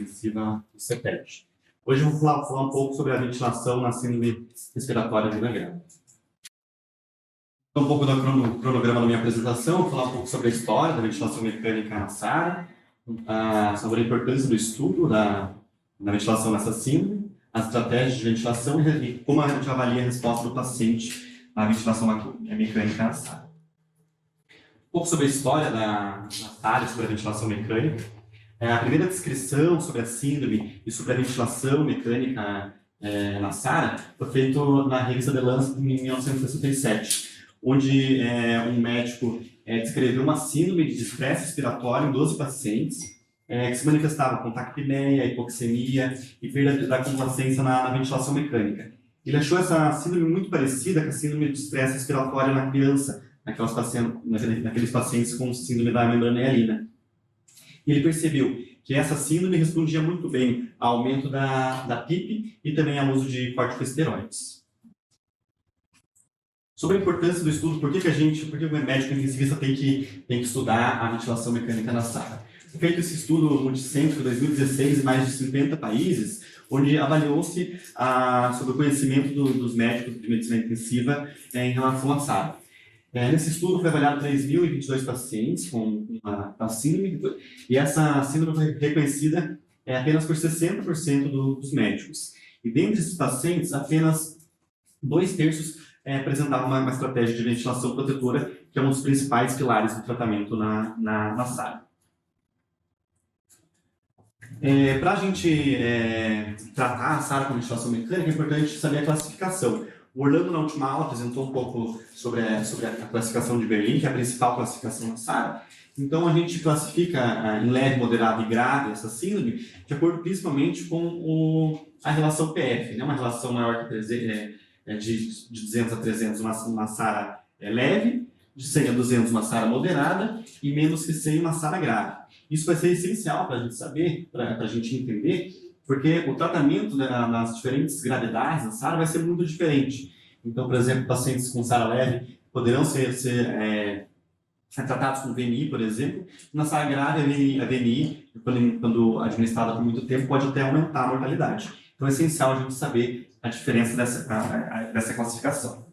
intensiva do CEPET. Hoje eu vou falar um pouco sobre a ventilação na síndrome respiratória aguda grave. Então, um pouco do cronograma da minha apresentação, vou falar um pouco sobre a história da ventilação mecânica na SARA, sobre a importância do estudo da ventilação nessa síndrome, as estratégias de ventilação e como a gente avalia a resposta do paciente à ventilação mecânica na SARA. Um pouco sobre a história da SARA, sobre a ventilação mecânica. A primeira descrição sobre a síndrome e sobre a ventilação mecânica na SARA foi feito na revista The Lancet em 1967, onde um médico descreveu uma síndrome de distresse respiratório em 12 pacientes que se manifestava com taquipneia, hipoxemia e perda da complacência na ventilação mecânica. Ele achou essa síndrome muito parecida com a síndrome de distresse respiratório na criança, naqueles pacientes com síndrome da membrana hialina. E ele percebeu que essa síndrome respondia muito bem ao aumento da PIP e também ao uso de corticosteroides. Sobre a importância do estudo, por que o médico intensivista tem que estudar a ventilação mecânica na SARA? Foi feito esse estudo multicêntrico em 2016 em mais de 50 países, onde avaliou-se sobre o conhecimento dos médicos de medicina intensiva em relação à SARA. Nesse estudo foi avaliado 3.022 pacientes com a síndrome, e essa síndrome foi reconhecida apenas por 60% dos médicos. E dentre esses pacientes, apenas 2/3 apresentavam uma estratégia de ventilação protetora, que é um dos principais pilares do tratamento na SARA. Para a gente tratar a SARA com ventilação mecânica, é importante saber a classificação. O Orlando, na última aula, apresentou um pouco sobre a classificação de Berlim, que é a principal classificação da SARA. Então, a gente classifica em leve, moderado e grave essa síndrome, de acordo principalmente com a relação PF, né? Uma relação maior que de 200 a 300, uma SARA leve, de 100 a 200, uma SARA moderada, e menos que 100, uma SARA grave. Isso vai ser essencial para a gente saber, para a gente entender, porque o tratamento nas diferentes gravidades da SARA vai ser muito diferente. Então, por exemplo, pacientes com SARA leve poderão ser tratados com VNI, por exemplo. Na SARA grave, a VNI, quando administrada por muito tempo, pode até aumentar a mortalidade. Então, é essencial a gente saber a diferença dessa classificação.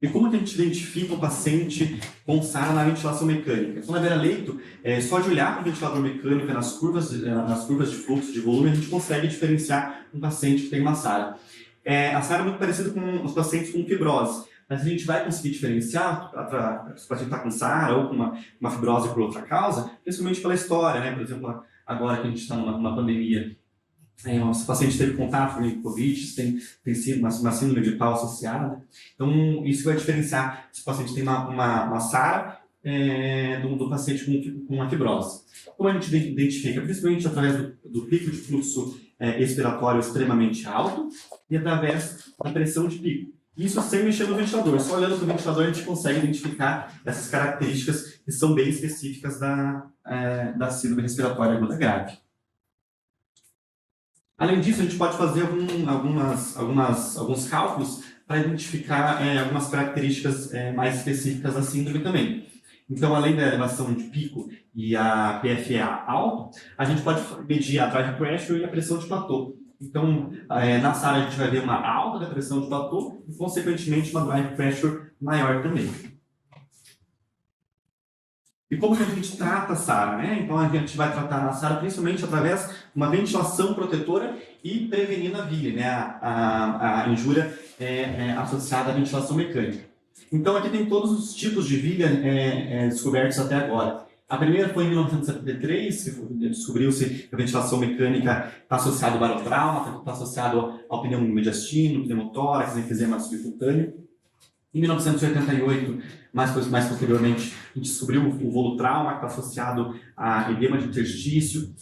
E como que a gente identifica um paciente com SARA na ventilação mecânica? Então, na beira-leito, só de olhar para o ventilador mecânico nas curvas de fluxo, de volume, a gente consegue diferenciar um paciente que tem uma SARA. A SARA é muito parecida com os pacientes com fibrose, mas a gente vai conseguir diferenciar se o paciente está com SARA ou com uma fibrose por outra causa, principalmente pela história, né? Por exemplo, agora que a gente está numa pandemia, se o paciente teve contato com Covid, tem sido uma síndrome gripal associada. Então, isso vai diferenciar se o paciente tem uma SARA do paciente com uma fibrose. Como a gente identifica? Principalmente através do pico de fluxo expiratório extremamente alto e através da pressão de pico. Isso sem mexer no ventilador. Só olhando para o ventilador a gente consegue identificar essas características que são bem específicas da síndrome respiratória aguda grave. Além disso, a gente pode fazer alguns cálculos para identificar algumas características mais específicas da síndrome também. Então, além da elevação de pico e a PFA alto, a gente pode medir a drive pressure e a pressão de platô. Então, na SARA a gente vai ver uma alta da pressão de platô e, consequentemente, uma drive pressure maior também. E como que a gente trata a SARA, né? Então, a gente vai tratar a SARA principalmente através de uma ventilação protetora e prevenindo a vilha, né? A injúria associada à ventilação mecânica. Então, aqui tem todos os tipos de vilha descobertos até agora. A primeira foi em 1973, que descobriu-se que a ventilação mecânica está associada ao barotrauma, está associado ao pneumomediastino, pneumotórax, enfisema subcutâneo. Em 1988, mais posteriormente, a gente descobriu o volutrauma, que está associado a edema de interstício.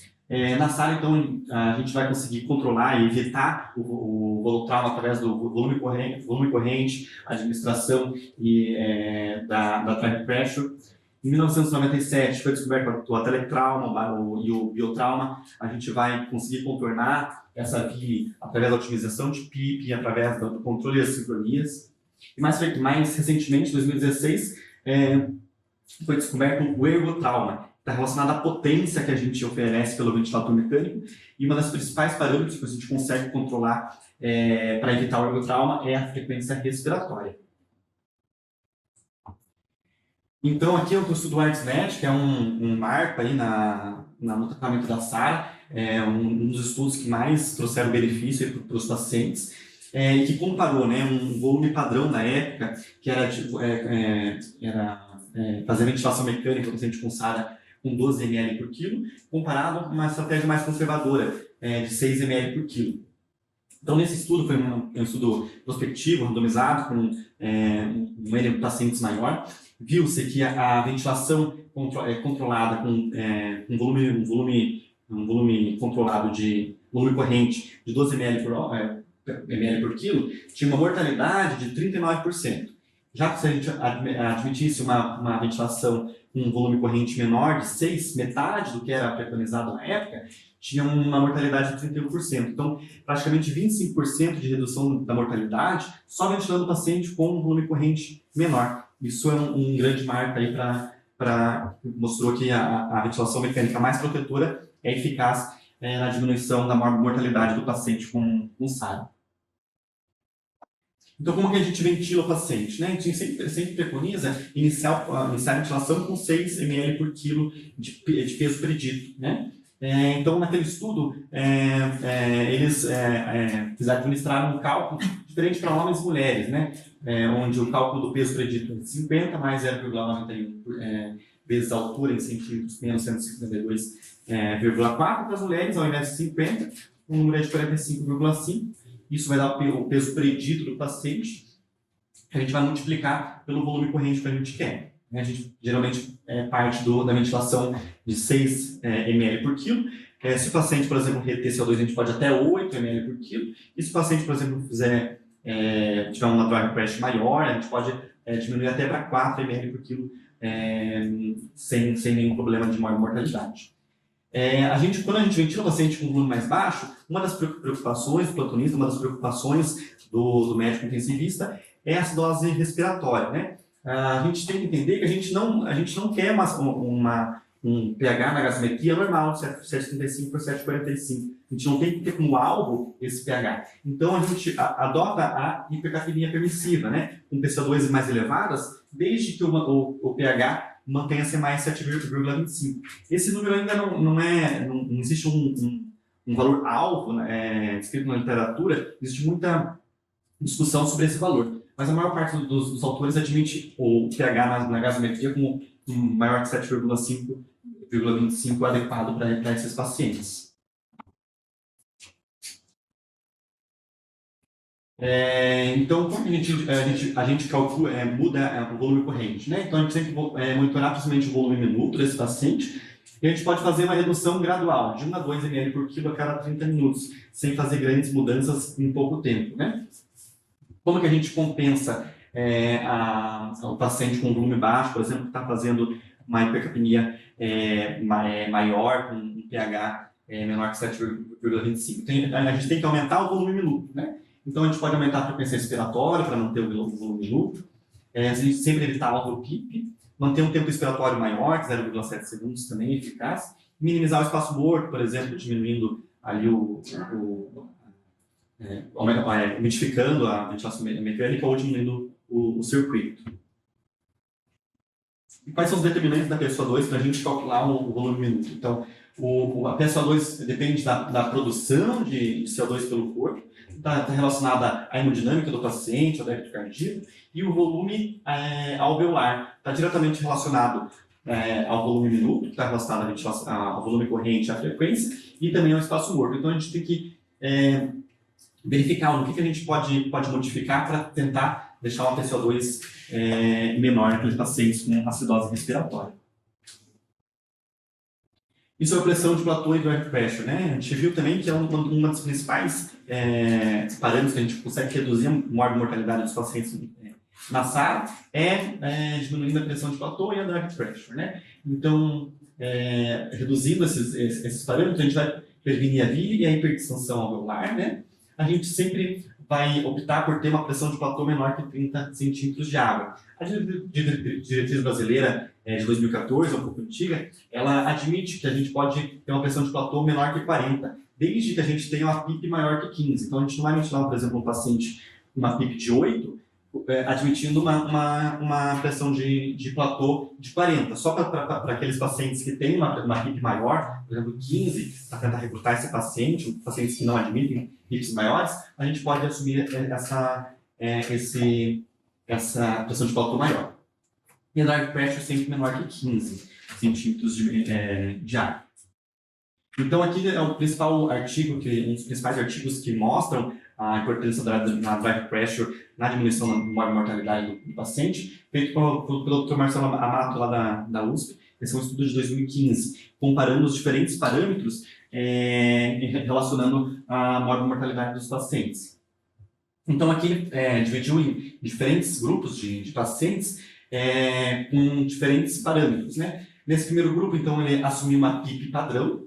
Na SARA, então, a gente vai conseguir controlar e evitar o volutrauma através do volume corrente, administração da drive pressure. Em 1997, foi descoberto o atelectrauma e o biotrauma. A gente vai conseguir contornar essa via através da otimização de PIP, através do controle das sincronias. E mais recentemente, em 2016, foi descoberto o ergotrauma, está relacionada à potência que a gente oferece pelo ventilador mecânico, e uma das principais parâmetros que a gente consegue controlar para evitar o ergotrauma é a frequência respiratória. Então, aqui eu estudo o ArtsNet, que é um marco aí no tratamento da SARA, um dos estudos que mais trouxeram benefício para os pacientes, e que comparou, né, um volume padrão da época, que era, fazer ventilação mecânica no paciente com SARA com 12 ml por quilo, comparado com uma estratégia mais conservadora, de 6 ml por quilo. Então, nesse estudo, foi um estudo prospectivo, randomizado, com um número de pacientes maior. Viu-se que a ventilação controlada com um volume controlado de volume corrente de 12 ml por quilo tinha uma mortalidade de 39%. Já que se a gente admitisse uma ventilação com um volume corrente menor de 6, metade do que era preconizado na época, tinha uma mortalidade de 31%. Então, praticamente 25% de redução da mortalidade só ventilando o paciente com um volume corrente menor. Isso é um grande marco aí mostrou que a ventilação mecânica mais protetora é eficaz na diminuição da mortalidade do paciente com SARA. Então, como que a gente ventila o paciente? Né? A gente sempre preconiza iniciar a ventilação com 6 ml por quilo de peso predito. Né? Então, naquele estudo, eles administraram um cálculo diferente para homens e mulheres, né? Onde o cálculo do peso predito é 50 mais 0,91 vezes a altura em centímetros menos 152,4 para as mulheres, ao invés de 50, um número de 45,5. Isso vai dar o peso predito do paciente, que a gente vai multiplicar pelo volume corrente que a gente quer. A gente geralmente parte da ventilação de 6 ml por quilo. Se o paciente, por exemplo, reter CO2, a gente pode até 8 ml por quilo. E se o paciente, por exemplo, tiver uma drive pressure maior, a gente pode diminuir até para 4 ml por quilo sem nenhum problema de maior mortalidade. Quando a gente ventila o paciente com volume mais baixo, uma das preocupações do plantonista, uma das preocupações do médico intensivista é a acidose respiratória, né? A gente tem que entender que a gente não quer um pH na gasometria normal, de 7,35 por 7,45. A gente não tem que ter como alvo esse pH. Então, a gente adota a hipercapnia permissiva, né? Com PCO2 mais elevadas, desde que o pH mantenha-se mais 7,25. Esse número ainda não existe um valor alvo, né, escrito na literatura, existe muita discussão sobre esse valor. Mas a maior parte dos autores admite o pH na gasometria como maior que 7,25 adequado para esses pacientes. Então, como a gente calcula, muda o volume corrente, né? Então, a gente tem que monitorar principalmente o volume minuto desse paciente, e a gente pode fazer uma redução gradual, de 1 a 2 ml por quilo a cada 30 minutos, sem fazer grandes mudanças em pouco tempo, né? Como que a gente compensa o paciente com volume baixo, por exemplo, que está fazendo uma hipercapnia maior, com um pH menor que 7,25? A gente tem que aumentar o volume minuto, né? Então, a gente pode aumentar a frequência respiratória para manter o volume minuto. A gente sempre evitar alto PIP, manter um tempo respiratório maior, que 0,7 segundos também é eficaz. Minimizar o espaço morto, por exemplo, diminuindo ali umidificando a ventilação mecânica ou diminuindo o circuito. E quais são os determinantes da PSO2 para a gente calcular o volume minuto? Então, a PSO2 depende da produção de CO2 pelo corpo, está relacionada à hemodinâmica do paciente, ao débito cardíaco, e o volume alveolar está diretamente relacionado ao volume minuto, que está relacionado ao volume corrente, à frequência, e também ao espaço morto. Então, a gente tem que verificar o que a gente pode modificar para tentar deixar uma PCO2 menor naqueles pacientes com acidose respiratória. Isso é a pressão de platô e drive pressure, né? A gente viu também que é uma das principais parâmetros que a gente consegue reduzir a maior mortalidade dos pacientes na SARA diminuindo a pressão de platô e a drive pressure, né? Então, reduzindo esses parâmetros, a gente vai prevenir a via e a hipertensão alveolar, né? A gente sempre vai optar por ter uma pressão de platô menor que 30 centímetros de água. A diretriz brasileira de 2014, é um pouco antiga, ela admite que a gente pode ter uma pressão de platô menor que 40, desde que a gente tenha uma PIP maior que 15. Então, a gente não vai ventilar, por exemplo, um paciente com uma PIP de 8, admitindo uma pressão de platô de 40. Só para aqueles pacientes que têm uma PIP maior, por exemplo, 15, para tentar recrutar esse paciente, pacientes que não admitem PIPs maiores, a gente pode assumir essa pressão de platô maior. E a drive pressure sempre menor que 15 centímetros de ar. Então, aqui é o principal artigo, um dos principais artigos que mostram a importância da drive pressure na diminuição da mortalidade do paciente, feito pelo Dr. Marcelo Amato, lá da USP. Esse é um estudo de 2015, comparando os diferentes parâmetros relacionando a mortalidade dos pacientes. Então, aqui dividiu em diferentes grupos de pacientes com diferentes parâmetros, né? Nesse primeiro grupo, então, ele assumiu uma PIP padrão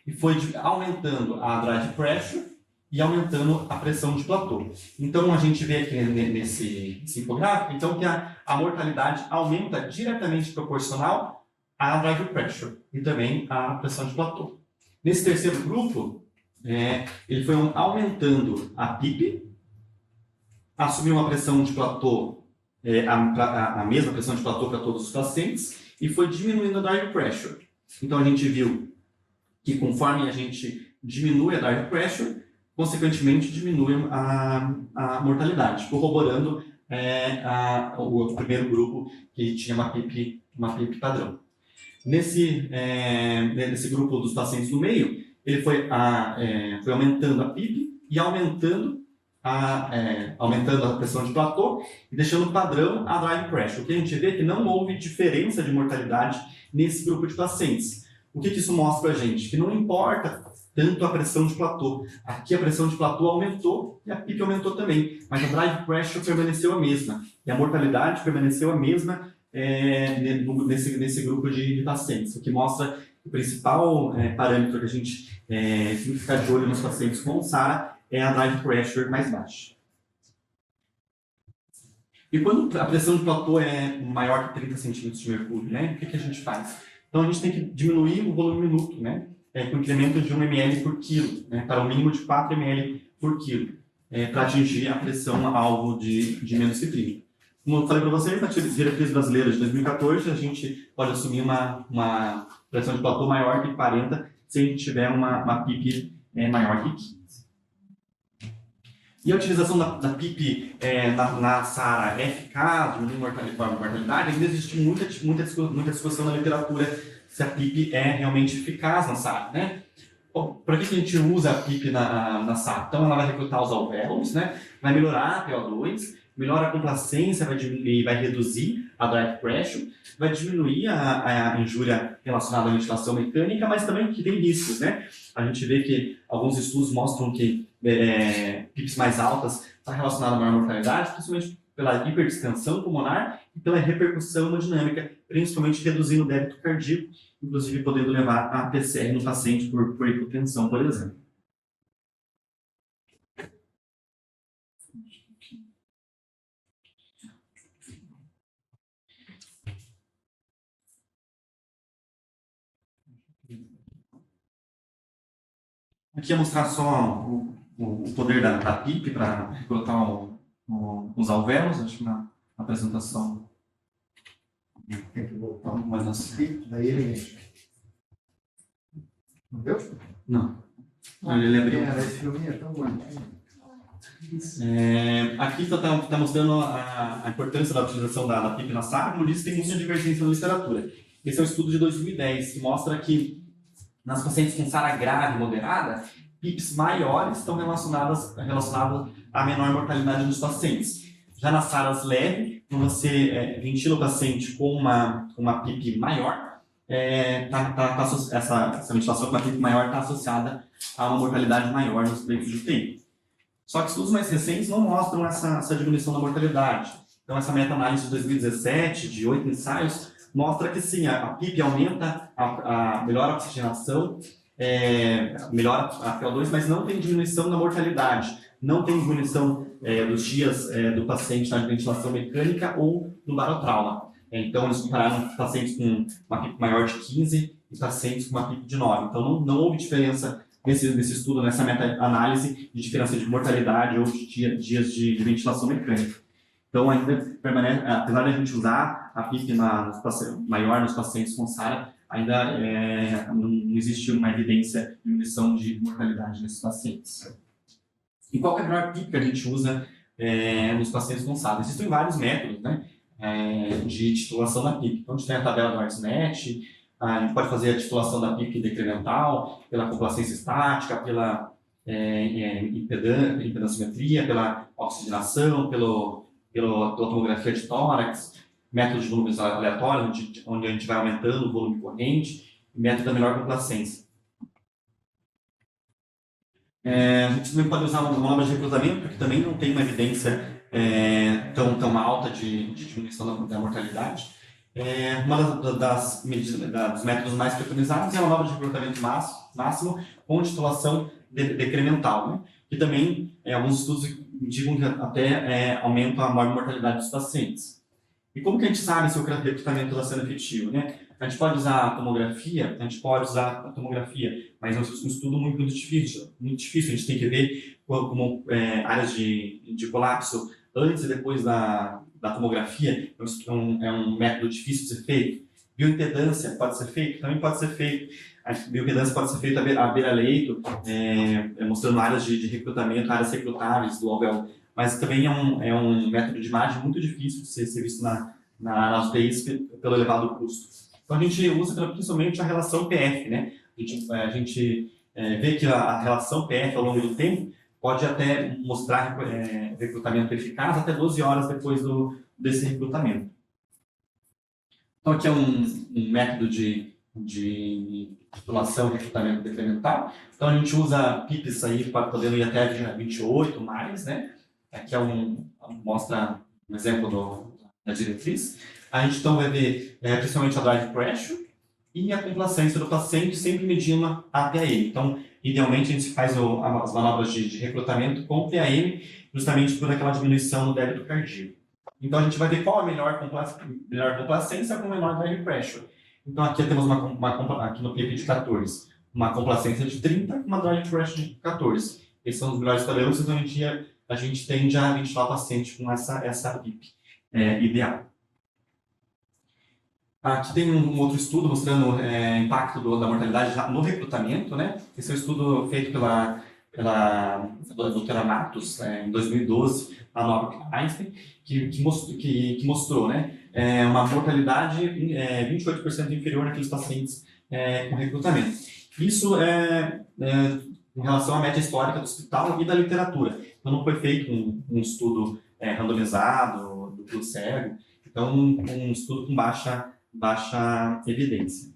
e foi aumentando a drive pressure e aumentando a pressão de platô. Então, a gente vê aqui nesse infográfico, então, que a mortalidade aumenta diretamente proporcional à drive pressure e também à pressão de platô. Nesse terceiro grupo, ele foi aumentando a PIP, assumiu uma pressão de platô, a mesma pressão de platô para todos os pacientes, e foi diminuindo a drive pressure. Então, a gente viu que conforme a gente diminui a drive pressure, consequentemente diminui a mortalidade, corroborando o primeiro grupo que tinha uma PIP padrão. Nesse grupo dos pacientes no meio, ele foi aumentando a PIP e aumentando a pressão de platô e deixando padrão a drive pressure. O que a gente vê é que não houve diferença de mortalidade nesse grupo de pacientes. O que isso mostra para a gente? Que não importa tanto a pressão de platô. Aqui a pressão de platô aumentou e a PIP aumentou também, mas a drive pressure permaneceu a mesma e a mortalidade permaneceu a mesma nesse grupo de pacientes, o que mostra que o principal parâmetro que a gente tem que ficar de olho nos pacientes com SARA é a drive pressure mais baixa. E quando a pressão de platô é maior que 30 centímetros de mercúrio, né, o que a gente faz? Então a gente tem que diminuir o volume minuto, né, com incremento de 1 ml por quilo, né, para um mínimo de 4 ml por quilo, para atingir a pressão alvo de menos que 30. Como eu falei para vocês, na diretriz brasileira de 2014, a gente pode assumir uma pressão de platô maior que 40 se a gente tiver uma PIP maior que 15. E a utilização da PIP na SARA é eficaz, diminuindo mortalidade? Ainda existe muita discussão na literatura se a PIP é realmente eficaz na SARA, né? Para que a gente usa a PIP na SARA? Então, ela vai recrutar os alvéolos, né? Vai melhorar a PO2, melhora a complacência, vai reduzir a drive pressure, vai diminuir a injúria relacionada à ventilação mecânica, mas também que tem riscos, né? A gente vê que alguns estudos mostram que PIPs mais altas estão relacionadas a maior mortalidade, principalmente pela hiperdistensão pulmonar e pela repercussão hemodinâmica, principalmente reduzindo o débito cardíaco, inclusive podendo levar a PCR no paciente por hipotensão, por exemplo. Aqui é mostrar só o poder da PIP para recrutar os alvéolos, acho que na apresentação. Tem que voltar mais assim, daí ele... Não deu? Não. Ele abriu. Esse filme é tão bom. Aqui está mostrando a importância da utilização da PIP na SARA, como disse, tem muita divergência na literatura. Esse é um estudo de 2010, que mostra que nas pacientes com SARA grave e moderada, PIPs maiores estão relacionadas à menor mortalidade dos pacientes. Já nas SARAs leve, quando você ventila o paciente com uma PIP maior, essa ventilação com uma PIP maior está associada a uma mortalidade maior nos leitos de UTI. Só que estudos mais recentes não mostram essa diminuição da mortalidade. Então, essa meta-análise de 2017, de 8 ensaios, mostra que sim, a PIP aumenta, melhora a oxigenação, melhora a PO2, mas não tem diminuição da mortalidade. não tem diminuição dos dias do paciente na ventilação mecânica ou no barotrauma. Então, eles compararam pacientes com uma PIP maior de 15 e pacientes com uma PIP de 9. Então, não houve diferença nesse estudo, nessa meta-análise, de diferença de mortalidade ou de dias de ventilação mecânica. Então, ainda permanece, apesar de a gente usar a PIP maior nos pacientes com SARA, ainda não existe uma evidência de diminuição de mortalidade nesses pacientes. E qual é a melhor PIP que a gente usa nos pacientes com SARA? Existem vários métodos, né, de titulação da PIP. Então, a gente tem a tabela do ARTSNet, a gente pode fazer a titulação da PIP decremental, pela complacência estática, pela impedanciometria, pela oxigenação, pela tomografia de tórax, método de volumes aleatórios, onde a gente vai aumentando o volume corrente, e método da melhor complacência. A gente também pode usar uma manobra de recrutamento, porque também não tem uma evidência tão alta de diminuição da mortalidade. Uma dos métodos mais preconizados é a manobra de recrutamento máximo com titulação decremental, né? Que também alguns estudos indicam que até aumenta a mortalidade dos pacientes. E como que a gente sabe se o recrutamento está sendo efetivo, né? A gente pode usar a tomografia, mas é um estudo muito difícil. A gente tem que ver como áreas de colapso antes e depois da tomografia, é um método difícil de ser feito. Bioimpedância pode ser feito? Também pode ser feito. A bioimpedância pode ser feita à beira-leito, mostrando áreas de recrutamento, áreas recrutáveis do alvéolo. Mas também é um método de imagem muito difícil de ser visto nas UTIs pelo elevado custo. Então, a gente usa principalmente a relação PF, né? A gente vê que a relação PF ao longo do tempo pode até mostrar recrutamento eficaz até 12 horas depois desse recrutamento. Então, aqui é um método de titulação e recrutamento decremental. Então, a gente usa PIPs aí, podendo ir até 28 mais, né? Aqui mostra um exemplo da diretriz. A gente então vai ver principalmente a drive pressure e a complacência do paciente, sempre medindo a PAM. Então, idealmente, a gente faz as manobras de recrutamento com PAM, justamente por aquela diminuição no débito cardíaco. Então, a gente vai ver qual a melhor complacência com menor drive pressure. Então, aqui temos aqui no PIP de 14, uma complacência de 30 e uma drive pressure de 14. Esses são os melhores parâmetros, então a gente tende a ventilar o paciente com essa PIP ideal. Aqui tem um outro estudo mostrando o impacto da mortalidade no recrutamento, né? Esse é um estudo feito pela doutora Matos, em 2012, na Nova Einstein, que mostrou, né, uma mortalidade 28% inferior naqueles pacientes com recrutamento. Isso em relação à média histórica do hospital e da literatura. Então, não foi feito um estudo randomizado, duplo cego, então um estudo com baixa evidência.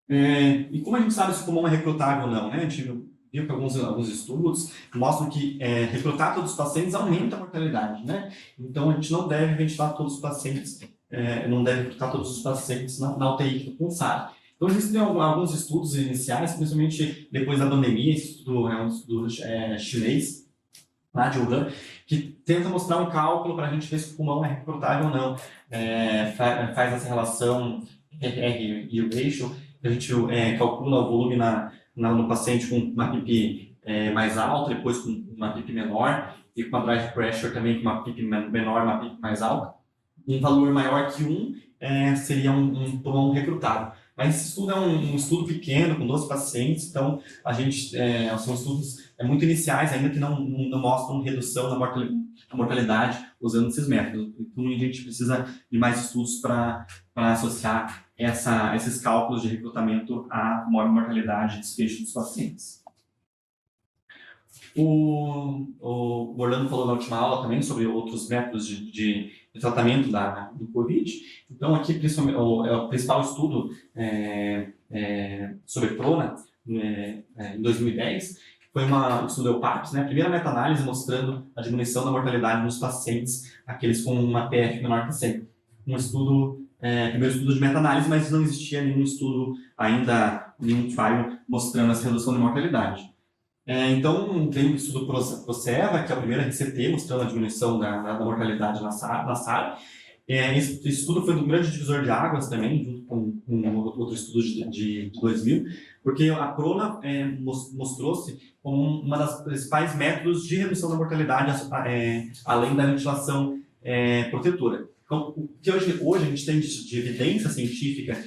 E como a gente sabe se o pulmão é recrutável ou não, né? A gente viu que alguns estudos mostram que recrutar todos os pacientes aumenta a mortalidade, né? Então, a gente não deve ventilar todos os pacientes, não deve recrutar todos os pacientes na UTI com SARA. Então, existem alguns estudos iniciais, principalmente depois da pandemia, esse estudo é um estudo chinês, lá de Wuhan, que tenta mostrar um cálculo para a gente ver se o pulmão é recrutável ou não. Faz essa relação R e o ratio, a gente calcula o volume no paciente com uma PIP mais alta, depois com uma PIP menor, e com uma drive pressure também com uma PIP menor, uma PIP mais alta. Um valor maior que 1 seria um pulmão recrutável. Mas esse estudo é um estudo pequeno, com 12 pacientes, então são estudos muito iniciais ainda que não mostram redução da mortalidade usando esses métodos. Então, a gente precisa de mais estudos para associar esses cálculos de recrutamento à maior mortalidade e desfecho dos pacientes. O Orlando falou na última aula também sobre outros métodos de tratamento do COVID. Então, aqui, principalmente, o principal estudo sobre prona, em 2010, foi um estudo EUPAPS, né? A primeira meta-análise mostrando a diminuição da mortalidade nos pacientes, aqueles com uma PF menor que 100. Primeiro estudo de meta-análise, mas não existia nenhum estudo ainda, nenhum trial mostrando essa redução de mortalidade. Então, tem o estudo ProSEVA, que é o primeiro RCT, mostrando a diminuição da mortalidade na SARA. Esse estudo foi um grande divisor de águas também, junto com outro estudo de 2000, porque a Prona mostrou-se como uma das principais métodos de redução da mortalidade, além da ventilação protetora. Então, o que hoje a gente tem de evidência científica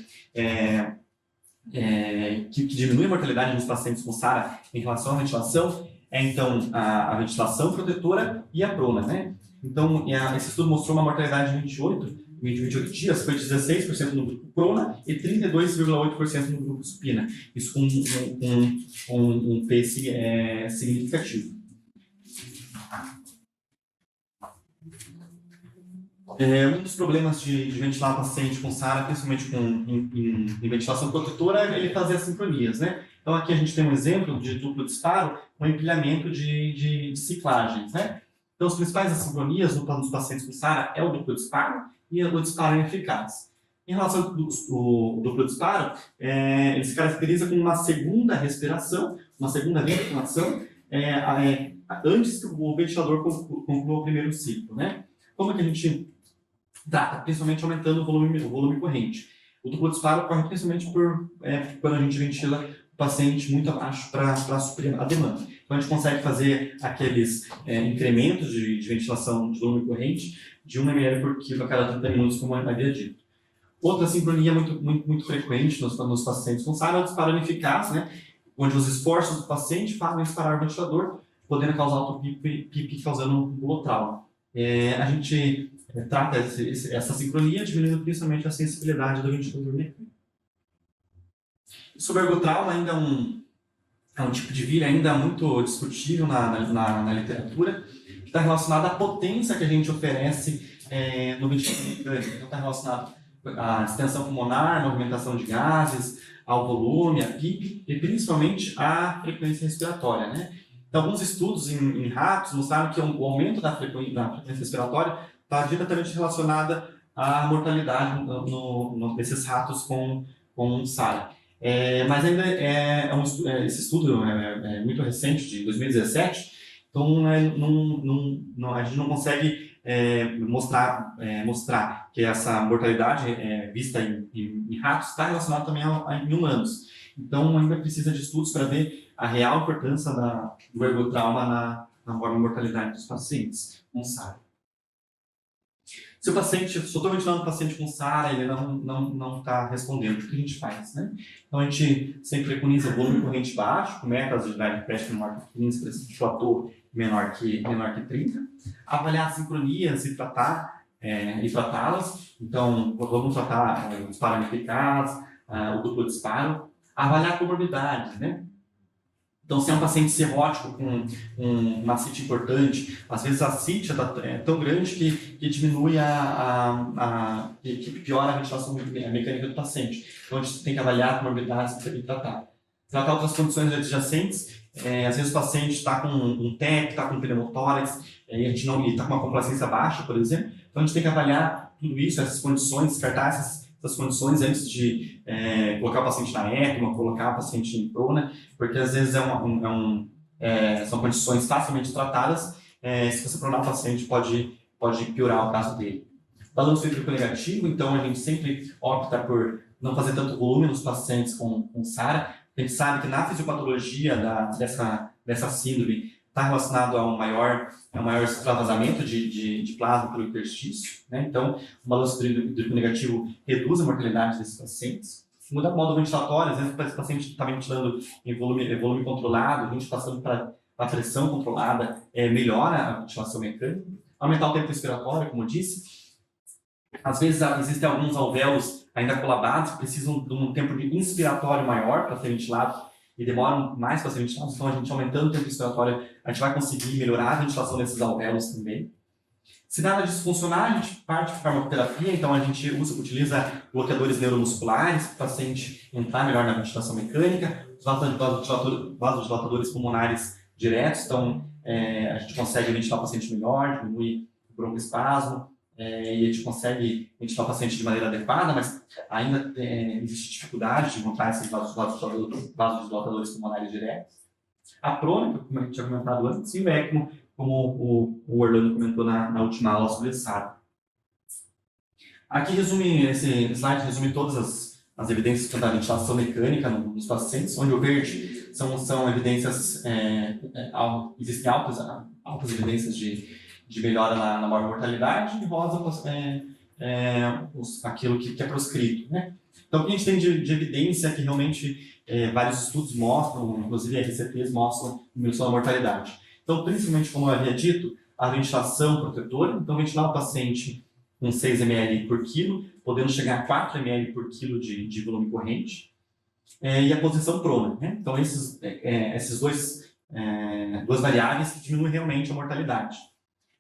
que diminui a mortalidade nos pacientes com SARA em relação à ventilação então, a ventilação protetora e a Prona, né? Então, esse estudo mostrou uma mortalidade de 28 dias, foi de 16% no grupo Prona e 32,8% no grupo supina. Isso com um P significativo. Um dos problemas de ventilar paciente com SARA, principalmente em ventilação protetora, é ele fazer as sincronias, né? Então, aqui a gente tem um exemplo de duplo disparo com empilhamento de ciclagens, né? Então, as principais assincronias nos pacientes com SARA é o duplo disparo e o disparo ineficaz. Em relação ao duplo disparo, ele se caracteriza com uma segunda respiração, uma segunda ventilação, antes que o ventilador conclua o primeiro ciclo, né? Como é que a gente trata? Principalmente aumentando o volume corrente. O duplo disparo ocorre principalmente quando a gente ventila o paciente muito abaixo para suprir a demanda. Então, a gente consegue fazer aqueles incrementos de ventilação de volume corrente de 1 ml por quilo a cada 30 minutos, como eu havia dito. Outra sincronia muito frequente nos pacientes com SARA é o disparo ineficaz, né? Onde os esforços do paciente fazem disparar o ventilador, podendo causar autopico causando um bulotrauma. A gente trata essa sincronia, diminuindo principalmente a sensibilidade do ventilador mecânico. Sobre o ergotrauma, ainda é um tipo de vírus ainda muito discutível na literatura, que está relacionado à potência que a gente oferece no ventilador mecânico. Então, está relacionado à distensão pulmonar, movimentação de gases, ao volume, à PIP e principalmente à frequência respiratória, né? Então, alguns estudos em ratos mostraram que o aumento da frequência respiratória está diretamente relacionada à mortalidade desses ratos com SARA. Mas ainda esse estudo é muito recente, de 2017, então a gente não consegue mostrar que essa mortalidade vista em ratos está relacionada também em humanos. Então, ainda precisa de estudos para ver a real importância do ergotrauma na mortalidade dos pacientes com SARA. Se eu estou ventilando o paciente com SARA, ele não está respondendo, o que a gente faz, né? Então, a gente sempre preconiza o volume corrente baixo, com metas de drive pressure menor que 15, pressão de platô menor que 30, avaliar as sincronias e tratá-las. Então, vamos tratar o disparo ineficaz, o duplo disparo, avaliar a comorbidade, né? Então, se é um paciente cirrótico com uma CIT importante, às vezes a CIT é tão grande que diminui que piora a ventilação mecânica do paciente. Então, a gente tem que avaliar a comorbidade e tratar. Tratar outras condições adjacentes, às vezes o paciente está com um TEP, está com pneumotórax, e está com uma complacência baixa, por exemplo. Então, a gente tem que avaliar tudo isso, essas condições, descartar essas condições antes de colocar o paciente na ECMO, colocar o paciente em Prona, porque às vezes são condições facilmente tratadas. Se você pronar o paciente, pode piorar o caso dele. Balanço hídrico negativo, então a gente sempre opta por não fazer tanto volume nos pacientes com SARA. A gente sabe que na fisiopatologia dessa síndrome está relacionado a um maior extravasamento de plasma pelo interstício, né? Então, o balanço hídrico negativo reduz a mortalidade desses pacientes. Muda o modo ventilatório, às vezes o paciente está ventilando em volume controlado, a gente passando para a pressão controlada, melhora a ventilação mecânica. Aumentar o tempo respiratório, como eu disse. Às vezes existem alguns alvéolos ainda colabados que precisam de um tempo de inspiratório maior para ser ventilado e demoram mais para ser ventilados. Então, a gente aumentando o tempo respiratório, a gente vai conseguir melhorar a ventilação desses alvéolos também. Se nada disso funcionar, a gente parte de farmacoterapia, então a gente utiliza bloqueadores neuromusculares para o paciente entrar melhor na ventilação mecânica, os vasodilatadores pulmonares diretos, então a gente consegue ventilar o paciente melhor, diminuir o broncoespasmo, e a gente consegue ventilar o paciente de maneira adequada, mas ainda existe dificuldade de encontrar esses vasodilatadores pulmonares diretos. A prona, como a gente tinha comentado antes, e o ECMO, como o Orlando comentou na última aula sobre SAR. Aqui esse slide resume todas as evidências da ventilação mecânica nos pacientes, onde o verde são evidências, existem altas evidências de melhora na maior mortalidade, e rosa aquilo que é proscrito, né? Então, o que a gente tem de evidência é que realmente vários estudos mostram, inclusive RCTs mostram diminuição da mortalidade. Então, principalmente, como eu havia dito, a ventilação protetora, então ventilar o paciente com 6 ml por quilo, podendo chegar a 4 ml por quilo de volume corrente, e a posição prona, né? Então, esses duas variáveis que diminuem realmente a mortalidade.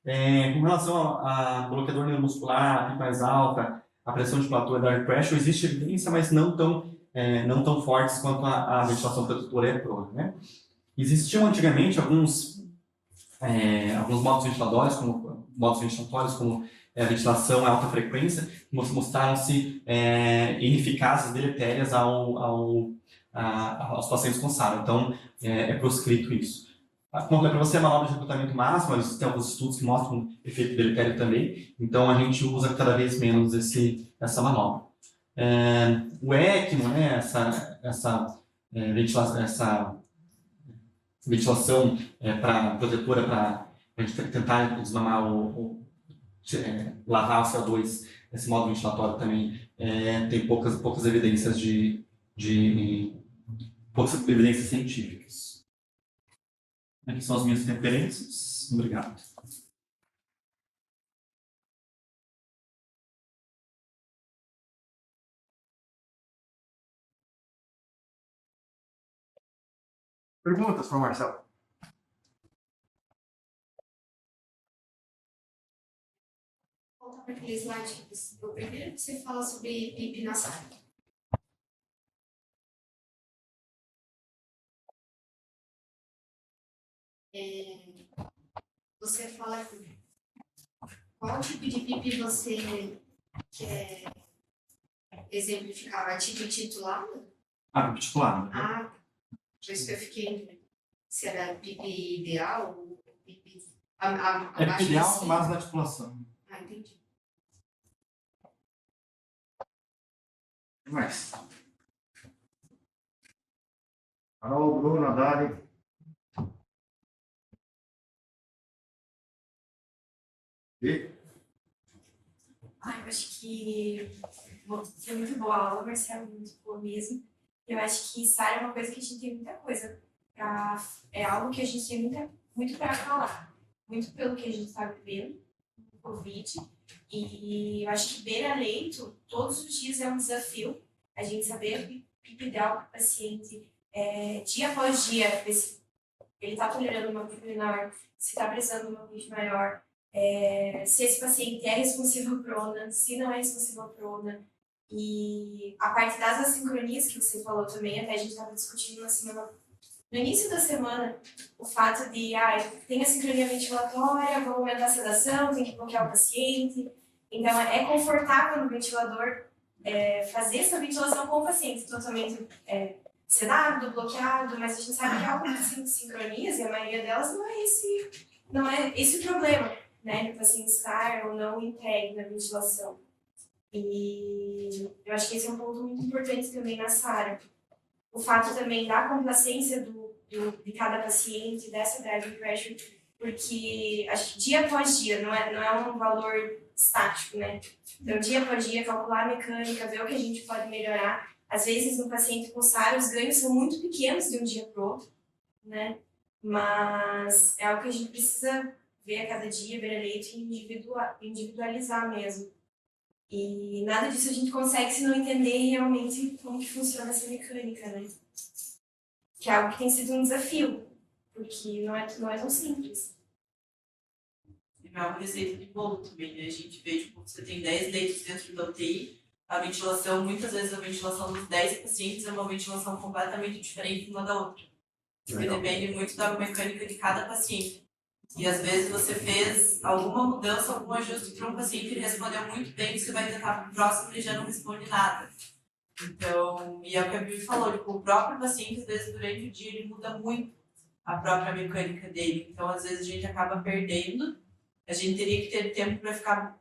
Com relação a bloqueador neuromuscular, a PIP mais alta, a pressão de platô e direct pressure, existe evidência, mas não tão fortes quanto a ventilação protetora e a prona, né? Existiam antigamente alguns modos ventilatórios, como a ventilação em alta frequência, que mostraram-se ineficazes, deletérias aos pacientes com SARA. Então, é proscrito isso. Como eu falei para você, a manobra de recrutamento máximo, existem alguns estudos que mostram efeito deletério também, então a gente usa cada vez menos essa manobra. O ECMO, né, essa ventilação protetora para a gente tentar desmamar lavar o CO2, esse modo ventilatório também tem poucas evidências poucas evidências científicas. Aqui são as minhas referências. Obrigado. Perguntas para o Marcelo? Voltar para aquele slide que o primeiro que você fala sobre PIP na sala. Você fala qual tipo de PIP você quer exemplificar? A PIP titular? PIP titular. Ah, por isso que eu fiquei. Se era PIP ideal ou PIP abaixo ideal de com base na titulação. Ah, entendi. Mais. Alô, Bruno, Adari. E? Eu acho que foi muito boa a aula, Marcelo, muito boa mesmo. Eu acho que SARA é uma coisa que a gente tem muita coisa para... É algo que a gente tem muito para falar. Muito pelo que a gente está vivendo no Covid. E eu acho que beira-leito, todos os dias é um desafio. A gente saber o PIP ideal para o paciente, dia após dia, ver se ele está tolerando uma PIP menor, se está precisando de uma PIP maior. Se esse paciente é responsivo à prona, se não é responsivo à prona. E a parte das assincronias que você falou também, até a gente estava discutindo no início da semana, o fato de, tem a sincronia ventilatória, vamos aumentar a sedação, tem que bloquear o paciente. Então, é confortável no ventilador fazer essa ventilação com o paciente totalmente sedado, bloqueado, mas a gente sabe que algumas sincronias, e a maioria delas não é esse o problema, né, do paciente estar ou não entregue na ventilação. E eu acho que esse é um ponto muito importante também na SARA. O fato também da complacência de cada paciente, dessa driving pressure, porque acho que dia após dia, não é um valor estático, né? Então, dia após dia, calcular a mecânica, ver o que a gente pode melhorar. Às vezes, no paciente com SARA, os ganhos são muito pequenos de um dia para o outro, né? Mas é algo que a gente precisa ver a cada dia, beira-leito e individualizar mesmo. E nada disso a gente consegue se não entender realmente como que funciona essa mecânica, né? Que é algo que tem sido um desafio, porque não é tão simples. É uma receita de bolo também, né? A gente vê, tipo, você tem 10 leitos dentro da UTI, a ventilação, muitas vezes a ventilação dos 10 pacientes é uma ventilação completamente diferente uma da outra. Porque depende muito da mecânica de cada paciente. E às vezes você fez alguma mudança, algum ajuste para um paciente, ele respondeu muito bem, você vai tentar para o próximo, ele já não responde nada. Então, e é o que a Bibi falou, tipo, o próprio paciente, às vezes, durante o dia, ele muda muito. a própria mecânica dele. Então, às vezes, a gente acaba perdendo. A gente teria que ter tempo para ficar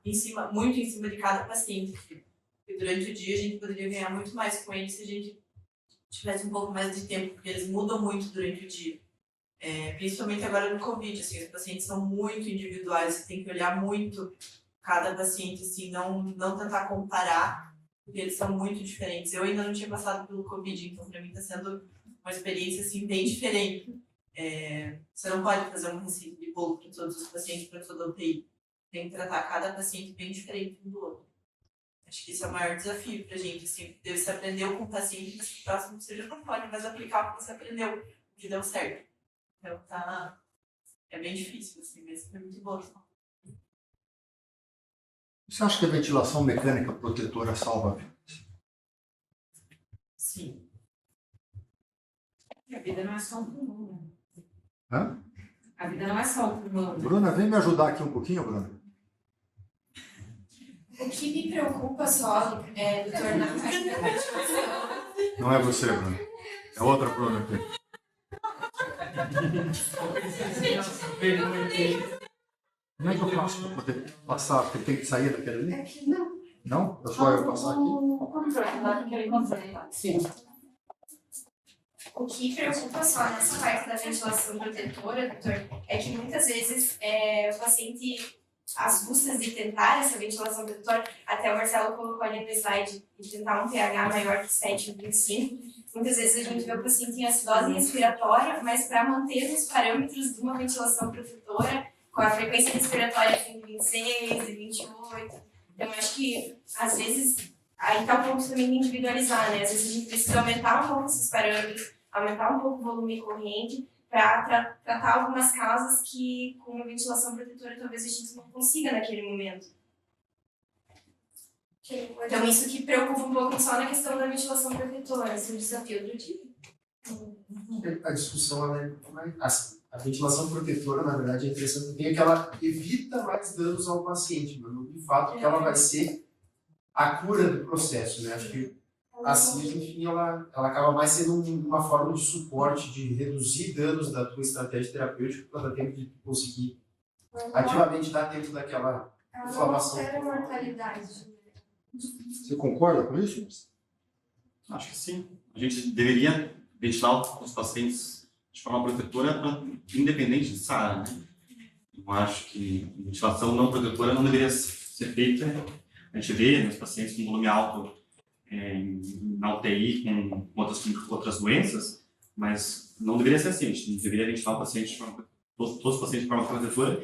muito em cima de cada paciente. Porque durante o dia a gente poderia ganhar muito mais com eles se a gente tivesse um pouco mais de tempo, porque eles mudam muito durante o dia. Principalmente agora no Covid, assim, os pacientes são muito individuais, você tem que olhar muito cada paciente, assim, não tentar comparar, porque eles são muito diferentes. Eu ainda não tinha passado pelo Covid, então para mim está sendo uma experiência, assim, bem diferente. Você não pode fazer um recibo de bolo para todos os pacientes, para toda a UTI. Tem que tratar cada paciente bem diferente um do outro. Acho que esse é o maior desafio para a gente, assim, porque você aprendeu com o paciente, mas no próximo você já não pode mais aplicar o que você aprendeu, o que deu certo. Então é bem difícil, assim, mas foi muito bom. Você acha que a ventilação mecânica protetora salva vidas? Sim. A vida não é só um pulmão, né? Hã? A vida não é só um pulmão. Bruna, vem me ajudar aqui um pouquinho, Bruna. O que me preocupa só, doutor, na parte da ventilação. Não é você, Bruna. É outra Bruna aqui. Como é que eu faço para poder passar? Porque tem que sair daquele ali? Aqui não. Não? É só eu passar aqui? O controle, lá naquele controle. Sim. O que preocupa só nessa parte da ventilação protetora, doutor, é que muitas vezes o paciente, às custas de tentar essa ventilação protetora, até o Marcelo colocou ali no slide, de tentar um pH maior que 7,25, muitas vezes a gente vê o paciente em acidose respiratória, mas para manter os parâmetros de uma ventilação protetora, com a frequência respiratória de 26, de 28, então eu acho que, às vezes, aí está um ponto também de individualizar, né? Às vezes a gente precisa aumentar um pouco esses parâmetros, aumentar um pouco o volume corrente para tratar algumas causas que com uma ventilação protetora talvez a gente não consiga naquele momento. Então isso que preocupa um pouco só na questão da ventilação protetora, esse é o desafio do dia. A discussão, ela a ventilação protetora, na verdade, é interessante que ela evita mais danos ao paciente, mas não de fato que ela vai ser a cura do processo, né? Acho que a CIS, enfim, ela acaba mais sendo uma forma de suporte, de reduzir danos da tua estratégia terapêutica para dar tempo de conseguir ativamente dar tempo daquela inflamação. Ela não altera a mortalidade. Você concorda com isso? Acho que sim. A gente deveria ventilar os pacientes de forma protetora, independente de SARA, né? Eu acho que ventilação não protetora não deveria ser feita. A gente vê os pacientes com volume alto na UTI com outras doenças, mas não deveria ser assim. A gente deveria ventilar o paciente todos os pacientes de forma protetora,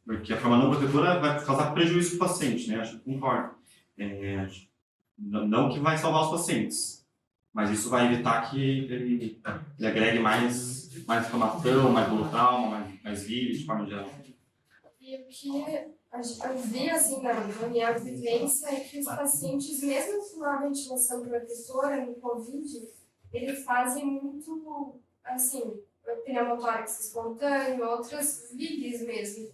porque a forma não protetora vai causar prejuízo para o paciente, né? Acho que concordo. Não que vai salvar os pacientes, mas isso vai evitar que ele agregue mais inflamação, mais bolo trauma, mais vírus, de forma geral. E o que eu vi, assim, na minha vivência é que os pacientes, mesmo com a ventilação protetora no Covid, eles fazem muito, assim, pneumotórax espontâneo, outras vides mesmo,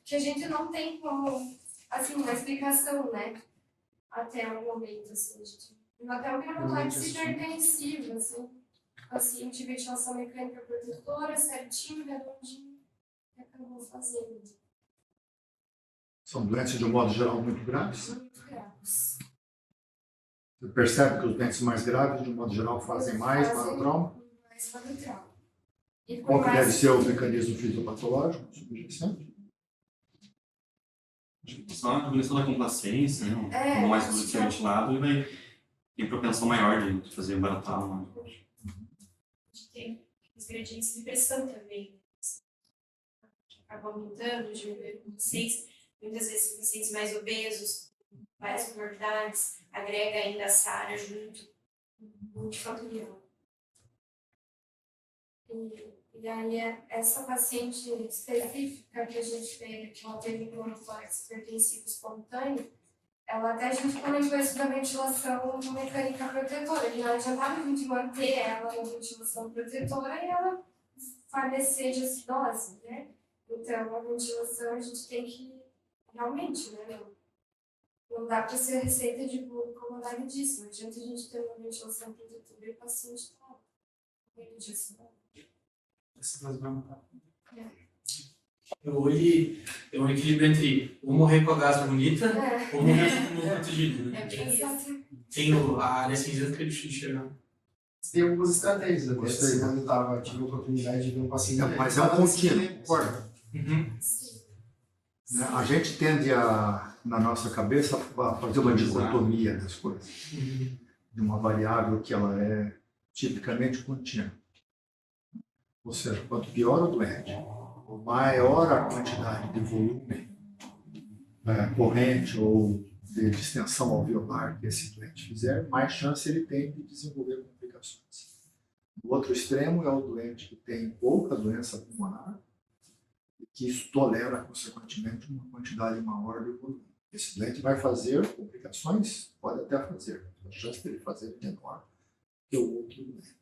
que a gente não tem como, assim, uma explicação, né? Até o momento, assim, até o pneumotórax hipertensivo, assim, paciente ventilação mecânica protetora, certinho, redondinho, e acabou fazendo. São doenças, de um modo geral, muito graves. Muito graves. Você percebe que os doentes mais graves, de um modo geral, fazem mais barotrauma? Mais barotrauma. E por Qual que mais deve ser o mecanismo fisiopatológico subjacente? Só a diminuição da complacência, né? Quanto mais o ser ventilado, ele vai ter propensão maior de fazer barotrauma. A gente tem os gradientes de pressão também, que acabam aumentando, diminuindo com vocês. Muitas vezes pacientes mais obesos, várias comorbidades, agrega ainda a SARA junto, multifatorial. E aí, essa paciente específica que a gente vê, que ela teve pneumotórax hipertensivo espontâneo, ela até junto com o negócio da ventilação mecânica protetora, que não adiantava a gente manter ela na ventilação protetora e ela falecer de acidose, né? Então, a ventilação a gente tem que realmente, né? Não dá para ser receita de bolo como a Dani disse. Não adianta a gente ter uma ventilação protetora e o paciente está morrendo de acidose. Hoje é um equilíbrio entre ou morrer com a gás bonita É, ou morrer com o protegido, né? É bem isso. exato. Tem a área cinzenta que eles enxergam. Tem algumas estratégias até. Gostei. Semana eu tive a oportunidade de ver um paciente. Mas é um contínuo, concorda? Uhum. Sim. Né? A gente tende a, na nossa cabeça, a fazer uma dicotomia das coisas, Uhum. de uma variável que ela é tipicamente contínua. Ou seja, quanto pior o doente, maior a quantidade de volume corrente ou de distensão alveolar que esse doente fizer, mais chance ele tem de desenvolver complicações. O outro extremo é o doente que tem pouca doença pulmonar e que isso tolera, consequentemente, uma quantidade maior de volume. Esse doente vai fazer complicações? Pode até fazer, mas a chance dele fazer é menor que o outro doente.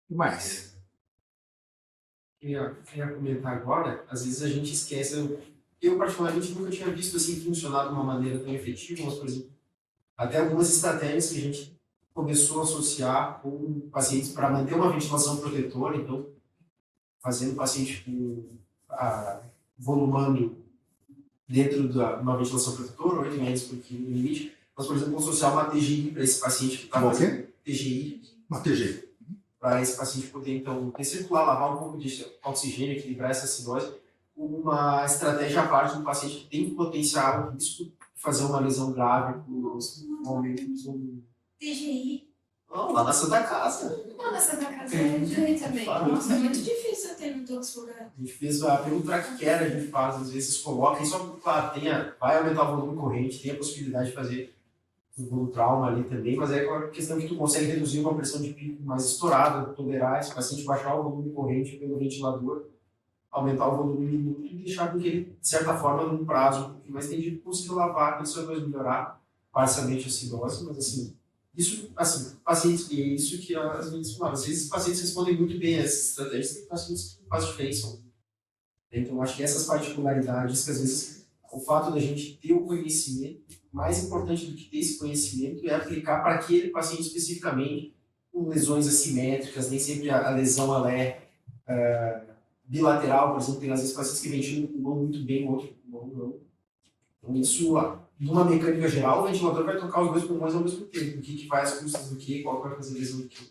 E mais? Queria comentar agora, às vezes a gente esquece, eu particularmente nunca tinha visto assim funcionar de uma maneira tão efetiva, mas, por exemplo, até algumas estratégias que a gente começou a associar com pacientes para manter uma ventilação protetora, então, fazendo o paciente volumando dentro de uma ventilação protetora, 8 metros por quilo no limite, mas, por exemplo, associar uma TGI para esse paciente que está fazendo TGI, Uma TG. para esse paciente poder, então, recircular, lavar um pouco de oxigênio, equilibrar essa acidose, uma estratégia à parte do paciente que tem potencial risco de fazer uma lesão grave por momentos. TGI. Oh, lá na Santa Casa. Não, nessa da casa é TGI também. Claro. Nossa, é muito difícil ter em todos os lugares. A gente fez a pergunta que quer, a gente faz, às vezes coloca, e só, claro, vai aumentar o volume corrente, tem a possibilidade de fazer um trauma ali também, mas é a questão que tu consegue reduzir uma pressão de pico mais estourada, tolerar esse paciente baixar o volume corrente pelo ventilador, aumentar o volume minuto e deixar com que ele, de certa forma, num prazo um pouquinho mais tendido, consiga lavar, que isso vai melhorar parcialmente a acidose, mas assim, isso, assim, pacientes, e é isso que as meninas falaram, às vezes os pacientes respondem muito bem a essas estratégias, tem pacientes que fazem diferença. Então, acho que essas particularidades, que às vezes o fato da gente ter o conhecimento, mais importante do que ter esse conhecimento é aplicar para aquele paciente especificamente, com lesões assimétricas, nem sempre a lesão ela é bilateral, por exemplo, tem às vezes pacientes que ventilam o pulmão muito bem, o outro pulmão não. Então isso, numa mecânica geral, o ventilador vai tocar os dois pulmões ao mesmo tempo, o que vai às custas do que, qual que vai fazer lesão do que.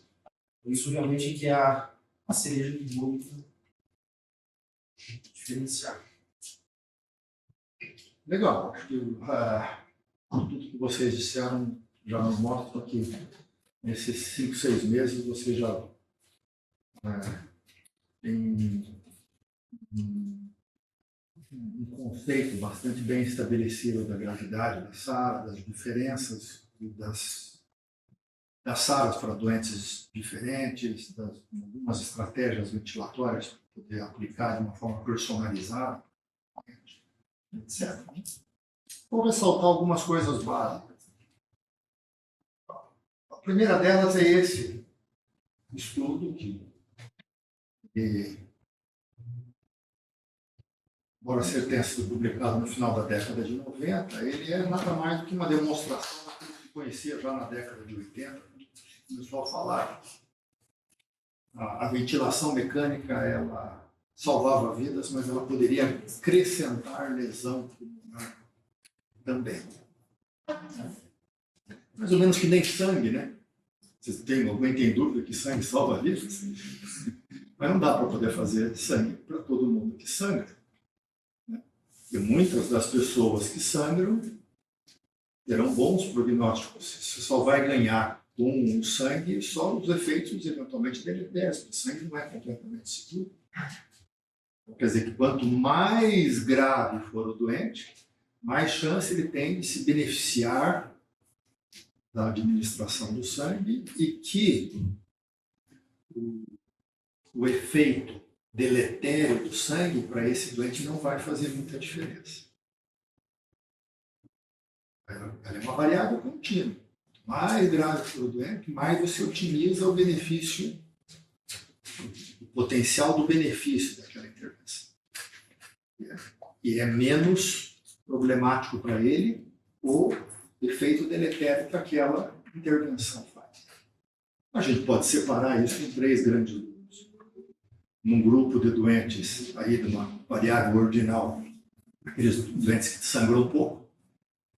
Então, isso realmente que é a cereja do bolo diferenciar. Legal, acho que tudo que vocês disseram já nos mostra que nesses 5, 6 meses você já tem um conceito bastante bem estabelecido da gravidade da SARA, das diferenças das SARAs para doentes diferentes, algumas estratégias ventilatórias para poder aplicar de uma forma personalizada, etc. Vou ressaltar algumas coisas básicas. A primeira delas é esse estudo que embora tenha sido publicado no final da década de 90, ele é nada mais do que uma demonstração daquilo que se conhecia já na década de 80. Começou a falar que a ventilação mecânica ela salvava vidas, mas ela poderia acrescentar lesão pulmonar também. Mais ou menos que nem sangue, né? Vocês alguém tem dúvida que sangue salva vidas? Mas não dá para poder fazer sangue para todo mundo que sangra. Né? E muitas das pessoas que sangram terão bons prognósticos. Você só vai ganhar com o sangue só os efeitos eventualmente deletérios. O sangue não é completamente seguro. Quer dizer que quanto mais grave for o doente, mais chance ele tem de se beneficiar da administração do sangue e que o efeito deletério do sangue para esse doente não vai fazer muita diferença. Ela é uma variável contínua. Mais grave for o doente, mais você otimiza o benefício, o potencial do benefício daquela intervenção. E é menos problemático para ele o efeito deletério que aquela intervenção faz. A gente pode separar isso em 3 grandes grupos. Num grupo de doentes aí de uma variável ordinal, aqueles doentes que sangram um pouco,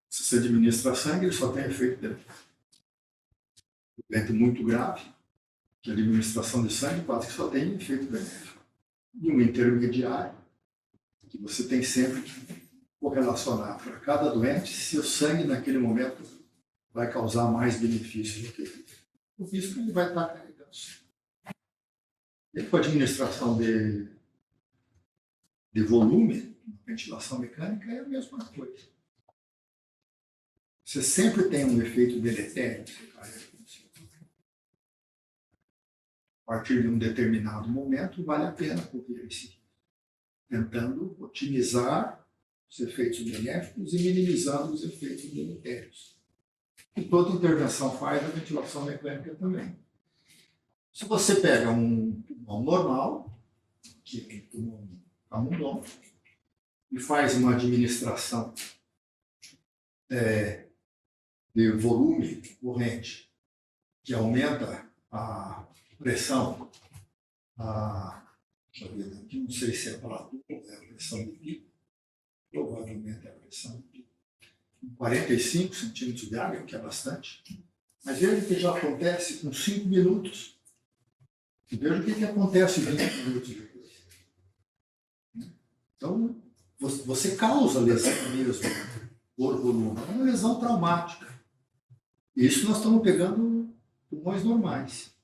se você administra sangue, ele só tem efeito benéfico. Doente muito grave, que a administração de sangue quase que só tem efeito benéfico. E um intermediário, que você tem sempre que correlacionar para cada doente se o sangue naquele momento vai causar mais benefício do que o risco ele vai estar carregando. E com a administração de volume, ventilação mecânica é a mesma coisa. Você sempre tem um efeito deletério. A partir de um determinado momento, vale a pena correr esse risco, tentando otimizar os efeitos benéficos e minimizando os efeitos deletérios. E toda intervenção faz a ventilação mecânica também. Se você pega um pulmão normal, que é um pulmão camundongo, e faz uma administração de volume corrente, que aumenta a pressão, não sei se é platô, é a pressão de pico, provavelmente é a pressão de pico. 45 centímetros de água, que é bastante, mas veja que já acontece com 5 minutos. E veja o que acontece 20 minutos depois. Então, você causa lesão mesmo por volume. É uma lesão traumática. Isso nós estamos pegando pulmões normais.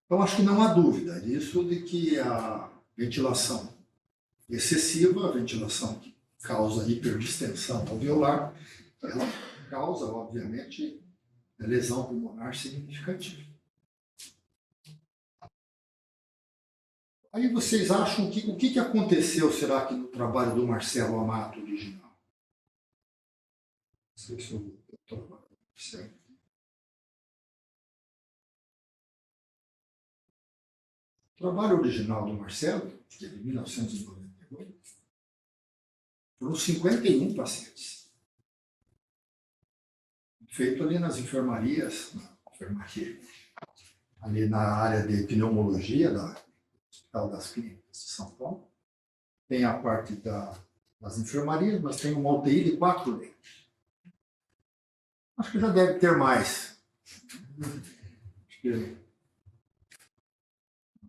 Então, acho que não há dúvida disso de que a ventilação excessiva, a ventilação que causa hiperdistensão alveolar, ela causa, obviamente, lesão pulmonar significativa. Aí vocês acham que o que aconteceu, será que no trabalho do Marcelo Amato original? Não sei se eu trabalho certo. O trabalho original do Marcelo, que é de 1998, foram 51 pacientes. Feito ali nas enfermarias, ali na área de pneumologia da Hospital das Clínicas de São Paulo. Tem a parte das enfermarias, mas tem uma UTI de 4 leitos. Acho que já deve ter mais. Acho que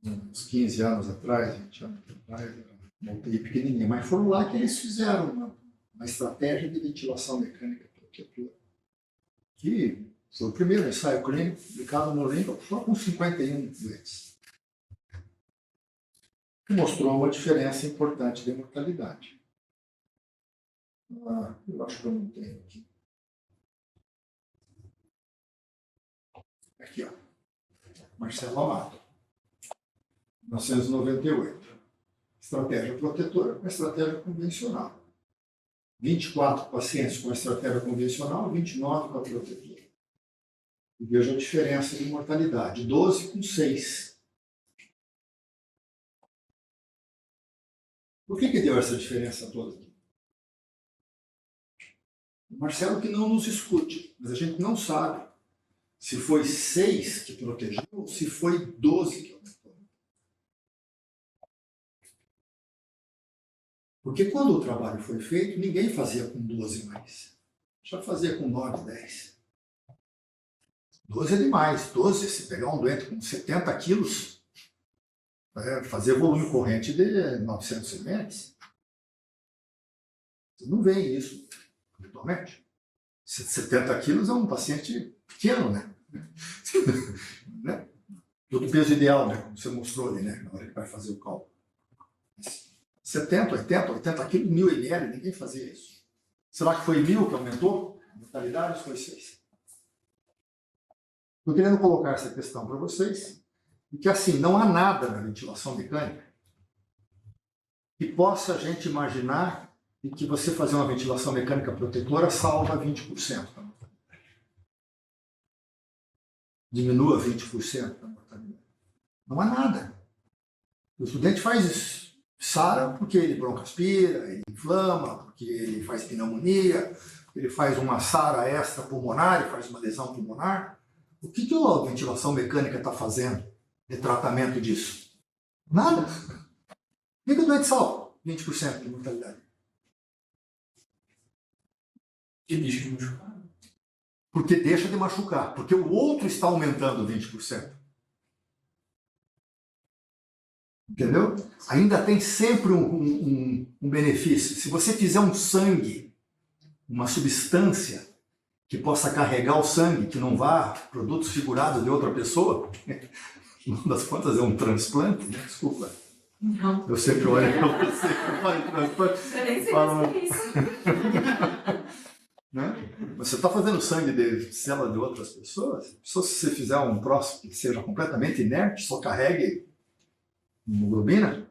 uns 15 anos atrás, 20 anos atrás, uma UTI pequenininha. Mas foram lá que eles fizeram uma estratégia de ventilação mecânica protetora, que foi o primeiro ensaio clínico publicado no Língua, só com 51 doentes. Que mostrou uma diferença importante de mortalidade. Eu acho que eu não tenho aqui. Aqui, ó. Marcelo Amato, 1998. Estratégia protetora com estratégia convencional. 24 pacientes com a estratégia convencional, 29 com a protetora. E veja a diferença de mortalidade. 12 com 6. Por que deu essa diferença toda aqui? O Marcelo que não nos escute, mas a gente não sabe se foi 6 que protegeu ou se foi 12 que aumentou. Porque quando o trabalho foi feito, ninguém fazia com 12 mais. Já fazia com 9, 10. 12 é demais. 12, se pegar um doente com 70 quilos, fazer volume corrente de 900 ml. Você não vê isso habitualmente. 70 quilos é um paciente pequeno, né? Do peso ideal, né? Como você mostrou ali, né? Na hora que vai fazer o cálculo. 70, 80 quilos, 1000 ml, ninguém fazia isso. Será que foi 1000 que aumentou a mortalidade ou foi 6? Estou querendo colocar essa questão para vocês, e que assim, não há nada na ventilação mecânica que possa a gente imaginar e que você fazer uma ventilação mecânica protetora salva 20%. Diminua 20% da mortalidade. Não há nada. O estudante faz isso. SARA porque ele broncoaspira, ele inflama, porque ele faz pneumonia, ele faz uma SARA extrapulmonar, ele faz uma lesão pulmonar. O que a ventilação mecânica está fazendo de tratamento disso? Nada. O que o doente salva? 20% de mortalidade. Que deixa de machucar. Porque deixa de machucar. Porque o outro está aumentando 20%. Entendeu? Ainda tem sempre um benefício. Se você fizer um sangue, uma substância que possa carregar o sangue, que não vá produtos figurados de outra pessoa, no das contas é um transplante, né? Desculpa. Não, Eu sempre olho para você que faz transplante. eu nem sei Fala. o que é isso. Né? Você está fazendo sangue de célula de outras pessoas? Se você fizer um próximo que seja completamente inerte, só carregue hemoglobina,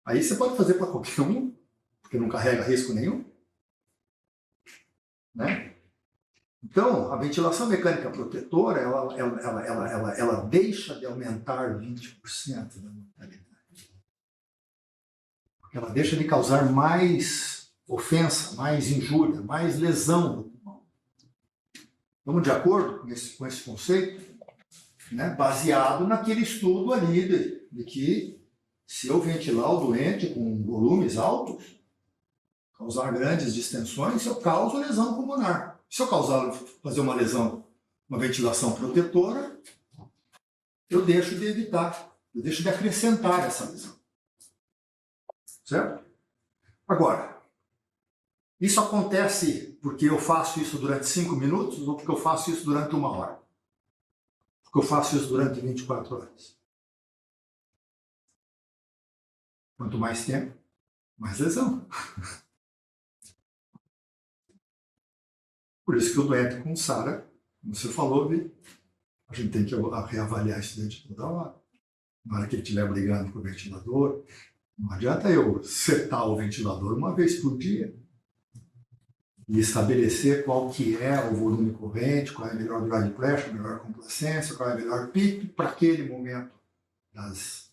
aí você pode fazer para qualquer um, porque não carrega risco nenhum. Né? Então, a ventilação mecânica protetora, ela deixa de aumentar 20% da mortalidade. Ela deixa de causar mais ofensa, mais injúria, mais lesão do pulmão. Estamos de acordo com esse conceito? Né? Baseado naquele estudo ali de que se eu ventilar o doente com volumes altos, causar grandes distensões, eu causo lesão pulmonar. Se eu fazer uma lesão, uma ventilação protetora, eu deixo de evitar, eu deixo de acrescentar essa lesão. Certo? Agora, isso acontece porque eu faço isso durante 5 minutos ou porque eu faço isso durante 1 hora? Porque eu faço isso durante 24 horas. Quanto mais tempo, mais lesão. Por isso que o doente com SARA, como você falou, a gente tem que reavaliar esse doente toda hora. Na hora que ele estiver brigando com o ventilador, não adianta eu setar o ventilador uma vez por dia e estabelecer qual que é o volume corrente, qual é a melhor drive pressure, a melhor complacência, qual é a melhor pico para aquele momento, das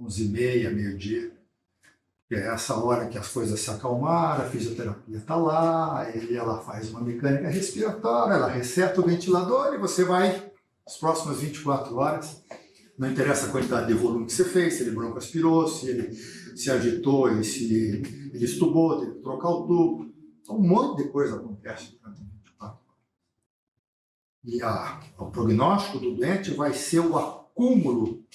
11h30, meio-dia. Que é essa hora que as coisas se acalmaram, a fisioterapia está lá, ela faz uma mecânica respiratória, ela reseta o ventilador e você vai, as próximas 24 horas, não interessa a quantidade de volume que você fez, se ele broncoaspirou, se ele se agitou, se ele estubou, teve que trocar o tubo. Então, um monte de coisa acontece durante 24 horas. E o prognóstico do doente vai ser o acúmulo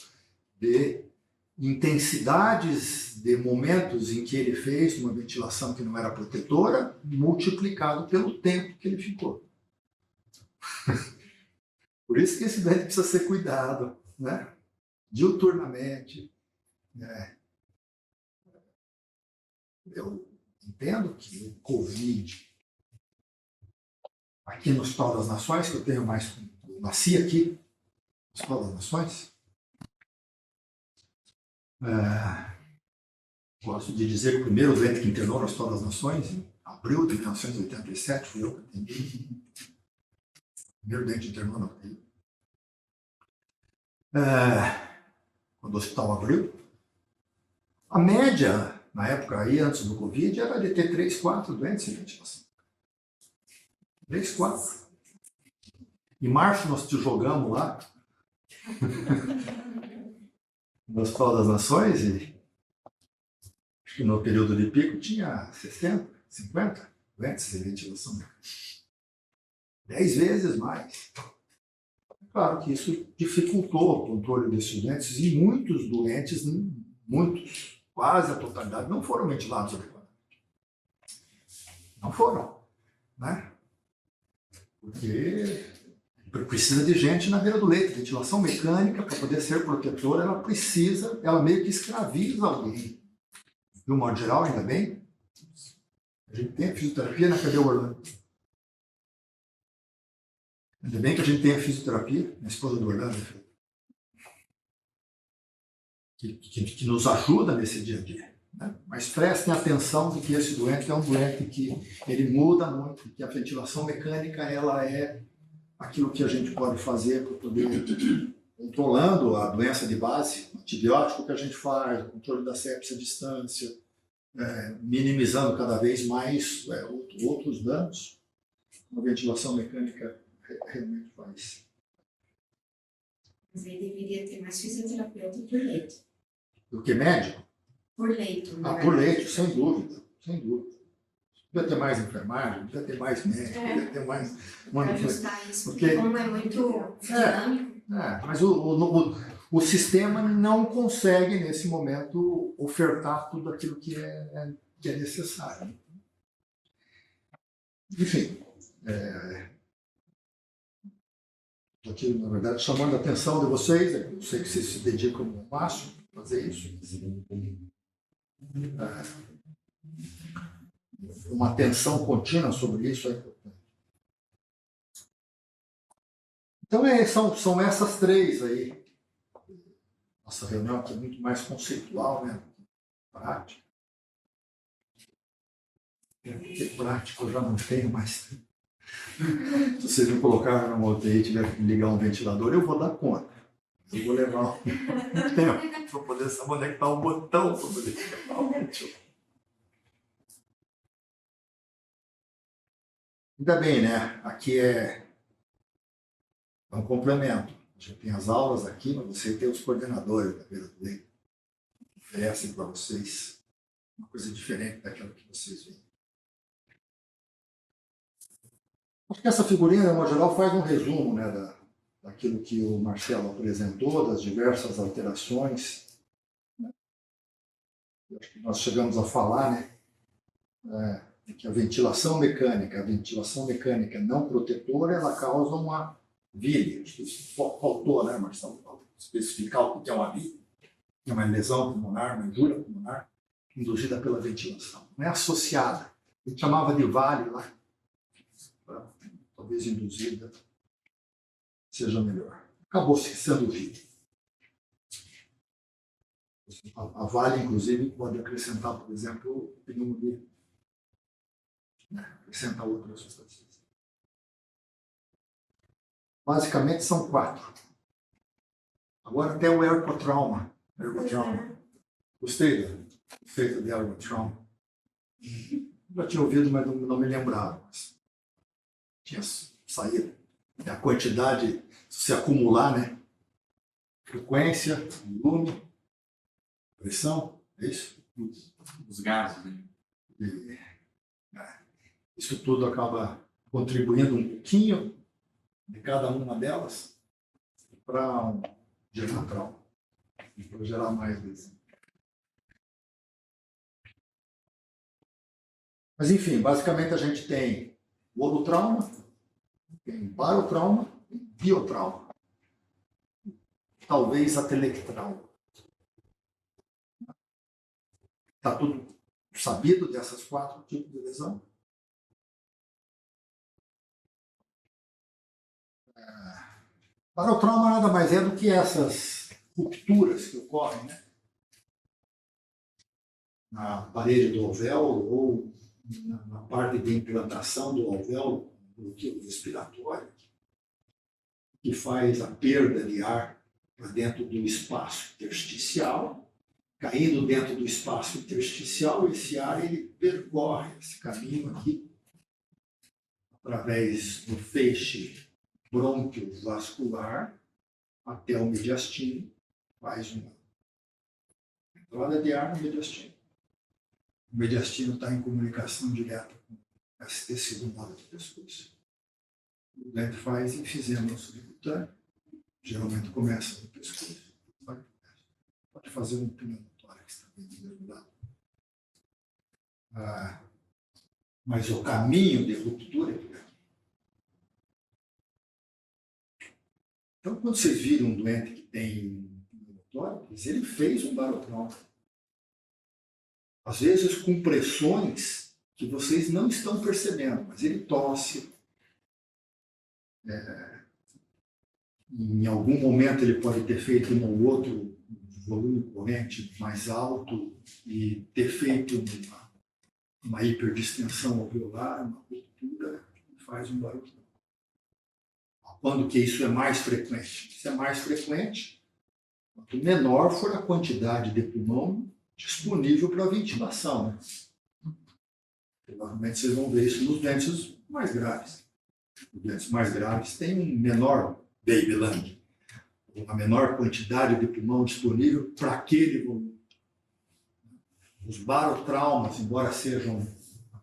de intensidades de momentos em que ele fez uma ventilação que não era protetora, multiplicado pelo tempo que ele ficou. Por isso que esse doente precisa ser cuidado, né? Diuturnamente. Né? Eu entendo que o Covid, aqui no Hospital das Nações, que eu tenho mais, eu nasci aqui, no Hospital das Nações, gosto de dizer que o primeiro doente que internou no Hospital das Nações, em abril de 1987, fui eu que atendi. O primeiro doente internou na UTI. Quando o hospital abriu, a média, na época aí, antes do Covid, era de ter 3, 4 doentes em ventilação. 3, 4. Em março nós te jogamos lá, no Hospital das Nações, e acho que no período de pico tinha 60, 50 doentes em ventilação. 10 vezes mais. Claro que isso dificultou o controle desses doentes e muitos doentes, muitos, quase a totalidade, não foram ventilados adequadamente. Não foram, né? Porque precisa de gente na beira do leito. Ventilação mecânica, para poder ser protetora, ela meio que escraviza alguém. De um modo geral, ainda bem, a gente tem a fisioterapia na Cadê Orlando. Ainda bem que a gente tem a fisioterapia, a esposa do Orlando, que nos ajuda nesse dia a dia. Né? Mas prestem atenção de que esse doente é um doente que ele muda muito, que a ventilação mecânica ela é aquilo que a gente pode fazer para poder controlando a doença de base, o antibiótico que a gente faz, o controle da sepsia à distância, minimizando cada vez mais outros danos. A ventilação mecânica realmente faz. Mas aí deveria ter mais fisioterapeuta por leito. Do que médico? Por leito, na Por verdade. leito, sem dúvida, sem dúvida. Devia ter mais enfermagem, devia ter mais médico, devia ter mais. Para ajustar isso, Porque- porque como é muito dinâmico, Mas o sistema não consegue, nesse momento, ofertar tudo aquilo que é necessário. Enfim, estou aqui, na verdade, chamando a atenção de vocês, eu sei que vocês se dedicam ao máximo a fazer isso. Uma atenção contínua sobre isso é importante. Então, são essas três aí. Nossa reunião aqui é muito mais conceitual, né? Prática. Porque prático eu já não tenho mais. Se vocês me colocarem numa UTI e tiver que ligar um ventilador, eu vou dar conta. Eu vou levar um tempo para poder saber onde é que está o botão para poder ligar o ventilador. Ainda bem, né? Aqui é um complemento. A gente tem as aulas aqui, mas você tem os coordenadores da Beira do Leito. Oferecem para vocês uma coisa diferente daquela que vocês veem. Acho que essa figurinha, de modo geral, faz um resumo, né, daquilo que o Marcelo apresentou, das diversas alterações. Acho que nós chegamos a falar, né, que a ventilação mecânica não protetora, ela causa uma vile. Acho que isso faltou, né, Marcelo, especificar o que é uma vile. É uma lesão pulmonar, uma injúria pulmonar, induzida pela ventilação. Não é associada. A gente chamava de vale lá. Talvez induzida seja melhor. Acabou sendo vile. A vale, inclusive, pode acrescentar, por exemplo, pneumonia. Acrescentar outras substâncias. Basicamente são 4. Agora até o ergotrauma. Gostei do efeito de ergotrauma. Já tinha ouvido, mas não me lembrava. Mas tinha saído. A quantidade, se acumular, né? Frequência, volume, pressão, é isso? Os gases, né? Isso tudo acaba contribuindo um pouquinho de cada uma delas para gerar trauma, para gerar mais vezes. Mas, enfim, basicamente a gente tem o holotrauma, tem barotrauma e biotrauma. Talvez atelectrauma. Está tudo sabido dessas 4 tipos de lesão? Barotrauma nada mais é do que essas rupturas que ocorrem, né, na parede do alvéolo ou na parte de implantação do alvéolo, do tipo respiratório, que faz a perda de ar para dentro do espaço intersticial. Caindo dentro do espaço intersticial, esse ar ele percorre esse caminho aqui através do feixe bronquiovascular até o mediastino, faz uma entrada de ar no mediastino. O mediastino está em comunicação direta com esse tecido mola do pescoço. O dente faz enfisema subcutâneo, geralmente começa no pescoço. Pode fazer um pneumotórax também, de mesmo lado. Mas o caminho de ruptura é por aqui. Então, quando vocês viram um doente que tem pneumotórax, ele fez um barotrauma. Às vezes com pressões que vocês não estão percebendo, mas ele tosse. Em algum momento ele pode ter feito um ou outro volume corrente mais alto e ter feito uma hiperdistensão alveolar, uma ruptura, faz um barulho. Quando que isso é mais frequente? Isso é mais frequente quanto menor for a quantidade de pulmão disponível para ventilação. Né? Provavelmente vocês vão ver isso nos dentes mais graves. os doentes mais graves, têm um menor baby lung, uma menor quantidade de pulmão disponível para aquele volume. Os barotraumas, embora sejam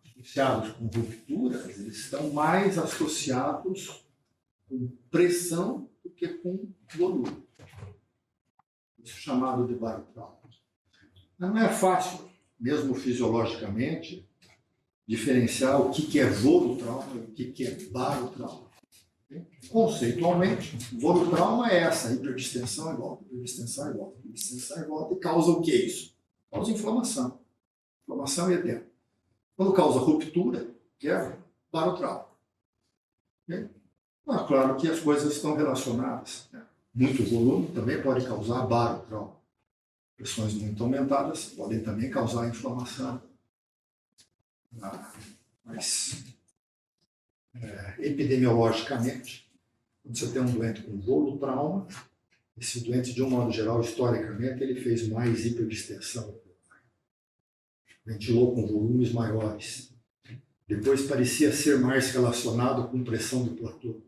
associados com rupturas, eles estão mais associados com pressão do que com volume. Isso é chamado de barotrauma. Mas não é fácil, mesmo fisiologicamente, diferenciar o que é volutrauma e o que é barotrauma. Conceitualmente, volutrauma é essa, hiperdistensão e volta, hiperdistensão e volta, hiperdistensão e volta, e causa o que isso? Causa inflamação. Inflamação e edema. Quando causa ruptura, que é barotrauma. Mas claro que as coisas estão relacionadas. Né? Muito volume também pode causar barotrauma. Pressões muito aumentadas podem também causar inflamação. Mas, epidemiologicamente, quando você tem um doente com volutrauma, esse doente, de um modo geral, historicamente, ele fez mais hiperdistensão. Ventilou com volumes maiores. Depois parecia ser mais relacionado com pressão do platô.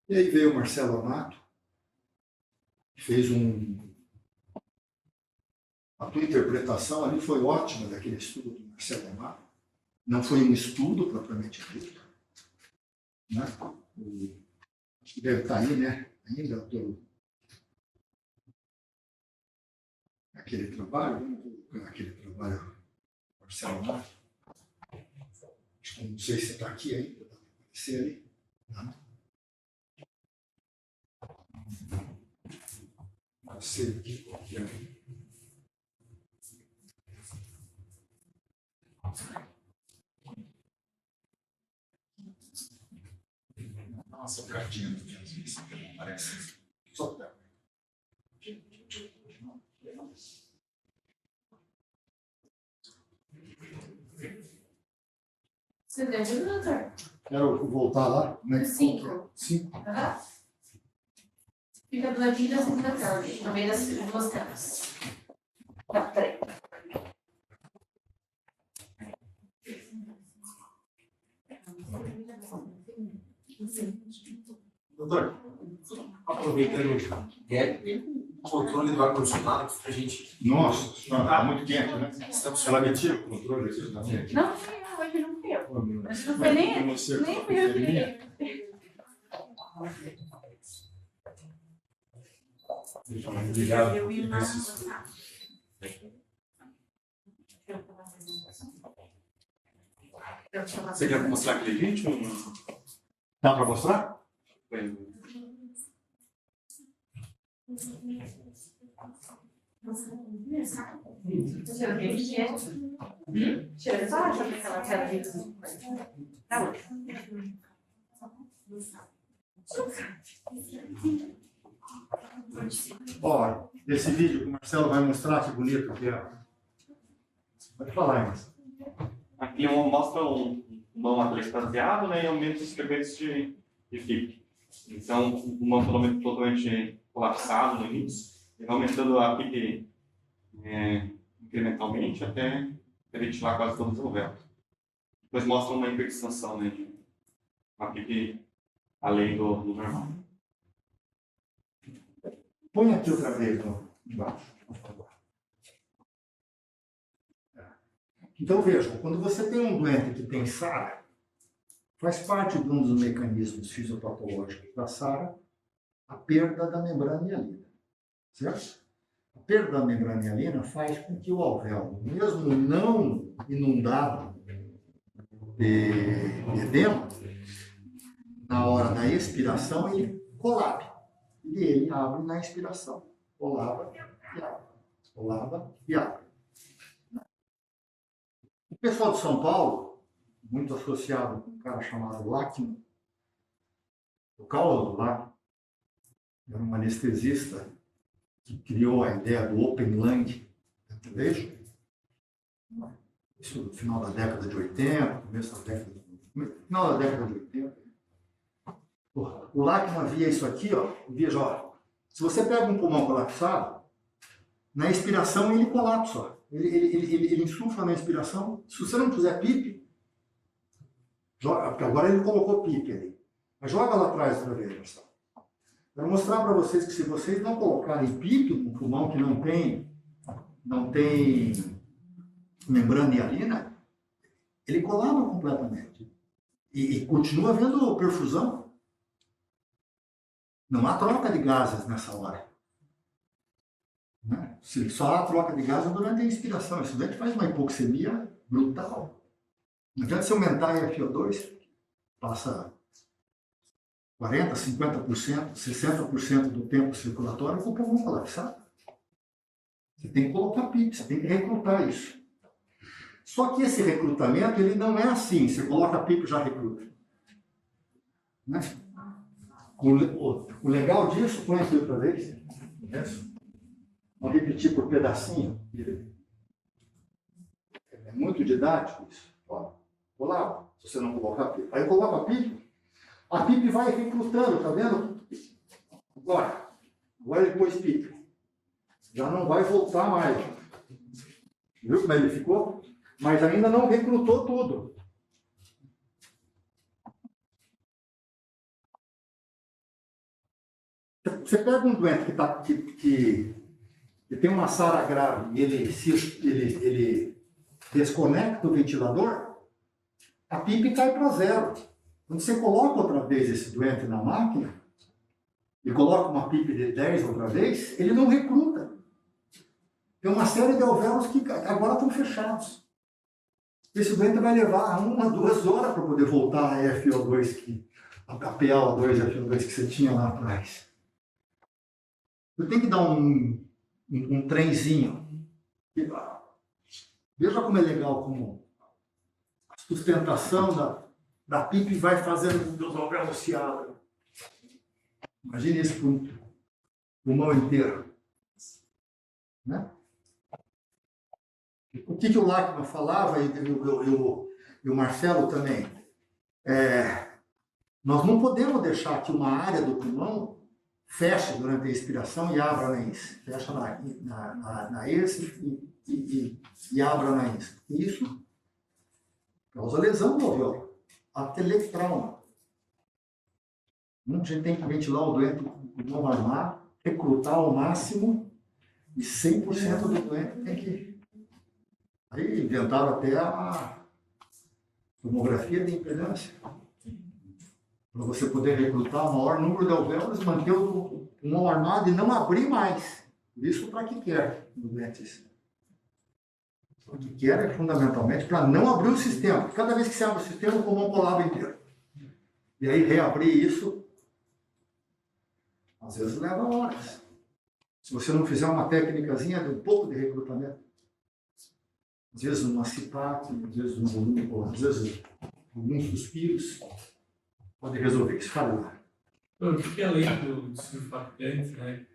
E aí veio o Marcelo Amato, fez A tua interpretação ali foi ótima daquele estudo do Marcelo Amato. Não foi um estudo propriamente dito. Né? Acho que deve estar aí, né? Ainda aquele trabalho, vamos colocar aquele trabalho do Marcelo Amato. Acho que não sei se está aqui ainda, dá para aparecer ali. Não. Não sei aqui qual que é. Nossa, o cartinho aqui, às vezes, parece. Só pega. Você me ajuda, doutor? Quero voltar lá. Como é que Cinco. 5. Aham. Fica do ladinho da segunda tela, no meio das duas telas. Tá, peraí. Doutor, aproveitando o controle do ar-condicionado para a gente. Nossa, está muito quente, né? Estamos Ela metia o controle aqui na frente. Não fui eu, hoje não fui eu. Mas não foi nem fui eu que. Obrigado. Eu e o Marcos. Você quer mostrar aquele vídeo? Dá para mostrar? Tira só, deixa eu ver aquela tela ali. Tá bom. Ó, esse vídeo que o Marcelo vai mostrar, que bonito que é. Pode falar, Marcelo. Aqui mostra um pulmão extasiado, né, e aumento dos frequentes de FIP. Então, o pulmão totalmente colapsado no início, e vai aumentando a PIP incrementalmente até ventilar quase todos os alvéolos. Depois mostra uma hiperextensão, né, de uma PIP além do normal. Põe aqui outra vez, embaixo, por favor. Então, vejam, quando você tem um doente que tem SARA, faz parte de um dos mecanismos fisiopatológicos da SARA a perda da membrana hialina, certo? A perda da membrana hialina faz com que o alvéolo, mesmo não inundado de edema, na hora da expiração, ele colapsa. E ele abre na expiração. Colava e abre. Colava e abre. O pessoal de São Paulo, muito associado com um cara chamado Lachman, o Carlos do Lachman, era um anestesista que criou a ideia do Open Lung, veja, isso no final da década de 80, final da década de 80. O Lachman via isso aqui, ó, veja, ó, se você pega um pulmão colapsado, na expiração ele colapsa, ó. Ele insufla na expiração. Se você não puser PIP, Agora ele colocou PIP ali. Mas joga lá atrás para ver, pessoal. Vou mostrar para vocês que se vocês não colocarem PIP no pulmão que não tem membrana hialina, ele colaba completamente. E continua havendo perfusão. Não há troca de gases nessa hora. Né? Só há troca de gases durante a inspiração. Isso daí faz uma hipoxemia brutal. Não adianta se aumentar a FO2, passa 40%, 50%, 60% do tempo circulatório com o pulmão colapsado. Você tem que colocar PIP, você tem que recrutar isso. Só que esse recrutamento, ele não é assim, você coloca PIP e já recruta. Né? O legal disso, põe aqui outra vez. Vamos repetir por pedacinho. É muito didático isso. Ó, vou lá, se você não colocar PIP. Aí coloca a PIP vai recrutando, tá vendo? Agora ele pôs PIP. Já não vai voltar mais. Viu como ele ficou? Mas ainda não recrutou tudo. Você pega um doente que tem uma SARA grave e ele desconecta o ventilador, a PIP cai para zero. Quando você coloca outra vez esse doente na máquina e coloca uma PIP de 10 outra vez, ele não recruta. Tem uma série de alvéolos que agora estão fechados. Esse doente vai levar 1 a 2 horas para poder voltar a FO2, a PaO2 e a FO2 que você tinha lá atrás. Eu tenho que dar um trenzinho. Veja como é legal, como a sustentação da PIP vai fazendo com que os alvéolos se abram. Imagine isso para o pulmão inteiro. Né? O que o Lachmann falava, e o Marcelo também, nós não podemos deixar que uma área do pulmão feche durante a expiração e abra na ins. Fecha na ins e abra na ins. Isso causa lesão do alvéolo, atelectrauma. A gente tem que ventilar o doente com o pulmão armado, recrutar ao máximo, e 100% do doente tem que... Aí inventaram até a tomografia de impedância. Para você poder recrutar o maior número de alvéolos, manter o pulmão armado e não abrir mais. Isso para que quer, doentes? O que quer é fundamentalmente para não abrir o sistema. Porque cada vez que você abre o sistema, o pulmão colaba inteiro. E aí reabrir isso, às vezes leva horas. Se você não fizer uma técnicazinha de um pouco de recrutamento, às vezes uma CPAP, às vezes um volume, ou às vezes alguns suspiros, pode resolver isso. Fala lá. Porque além do surfactante, né,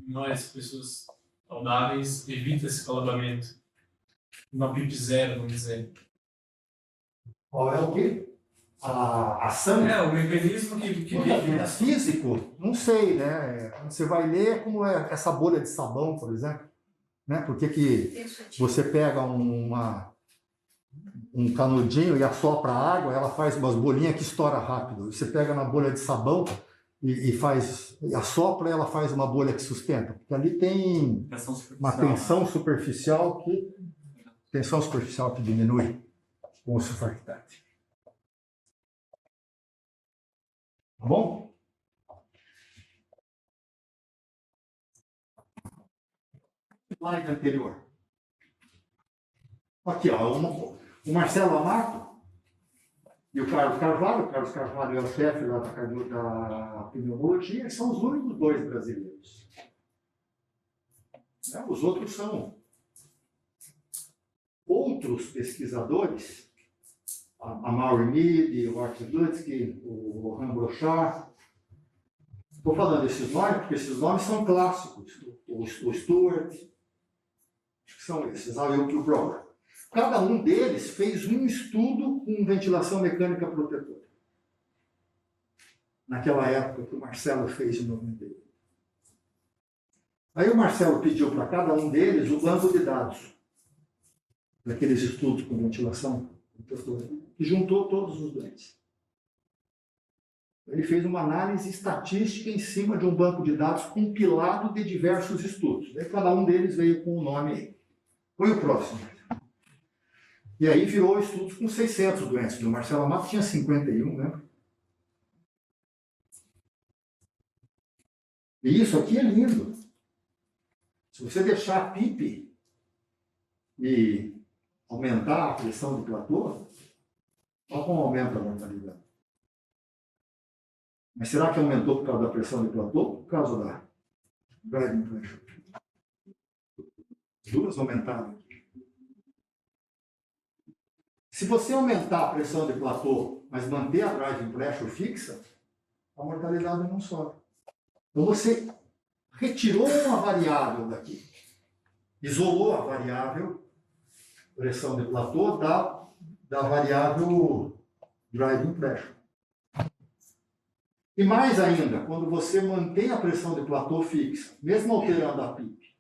nós, pessoas saudáveis, evita esse colabamento. Uma PIP zero, vamos dizer. Qual é o quê? A ação? O mecanismo que É físico? Não sei, né? Quando você vai ler, como é essa bolha de sabão, por exemplo. Né? Por que você pega um canudinho e assopra a água, ela faz umas bolinhas que estoura rápido. Você pega na bolha de sabão e assopra, ela faz uma bolha que sustenta. Porque ali tem uma tensão superficial que diminui com o surfactante. Tá bom? Slide anterior. Aqui, ó, o Marcelo Amato e o Carlos Carvalho. O Carlos Carvalho é o chefe da pneumologia, são os únicos 2 brasileiros. Os outros são outros pesquisadores, a Maury Mead, o Art Lutsky, o Lohan Brochard. Estou falando esses nomes porque esses nomes são clássicos. O Stewart, que são esses, e o Brower. Cada um deles fez um estudo com ventilação mecânica protetora. Naquela época que o Marcelo fez em 91. Aí o Marcelo pediu para cada um deles o banco de dados daqueles estudos com ventilação protetora. que juntou todos os doentes. Ele fez uma análise estatística em cima de um banco de dados compilado de diversos estudos. Daí cada um deles veio com o nome aí. Foi o próximo. E aí virou estudos com 600 doentes. O Marcelo Amato tinha 51, né? E isso aqui é lindo. Se você deixar a PIP e aumentar a pressão do platô, olha como aumenta a mortalidade. Mas será que aumentou por causa da pressão do platô ou por causa da driving pressure? As duas aumentaram. Se você aumentar a pressão de platô, mas manter a driving pressure fixa, a mortalidade não sobe. Então você retirou uma variável daqui, isolou a variável pressão de platô da variável driving pressure. E mais ainda, quando você mantém a pressão de platô fixa, mesmo alterando a PIP,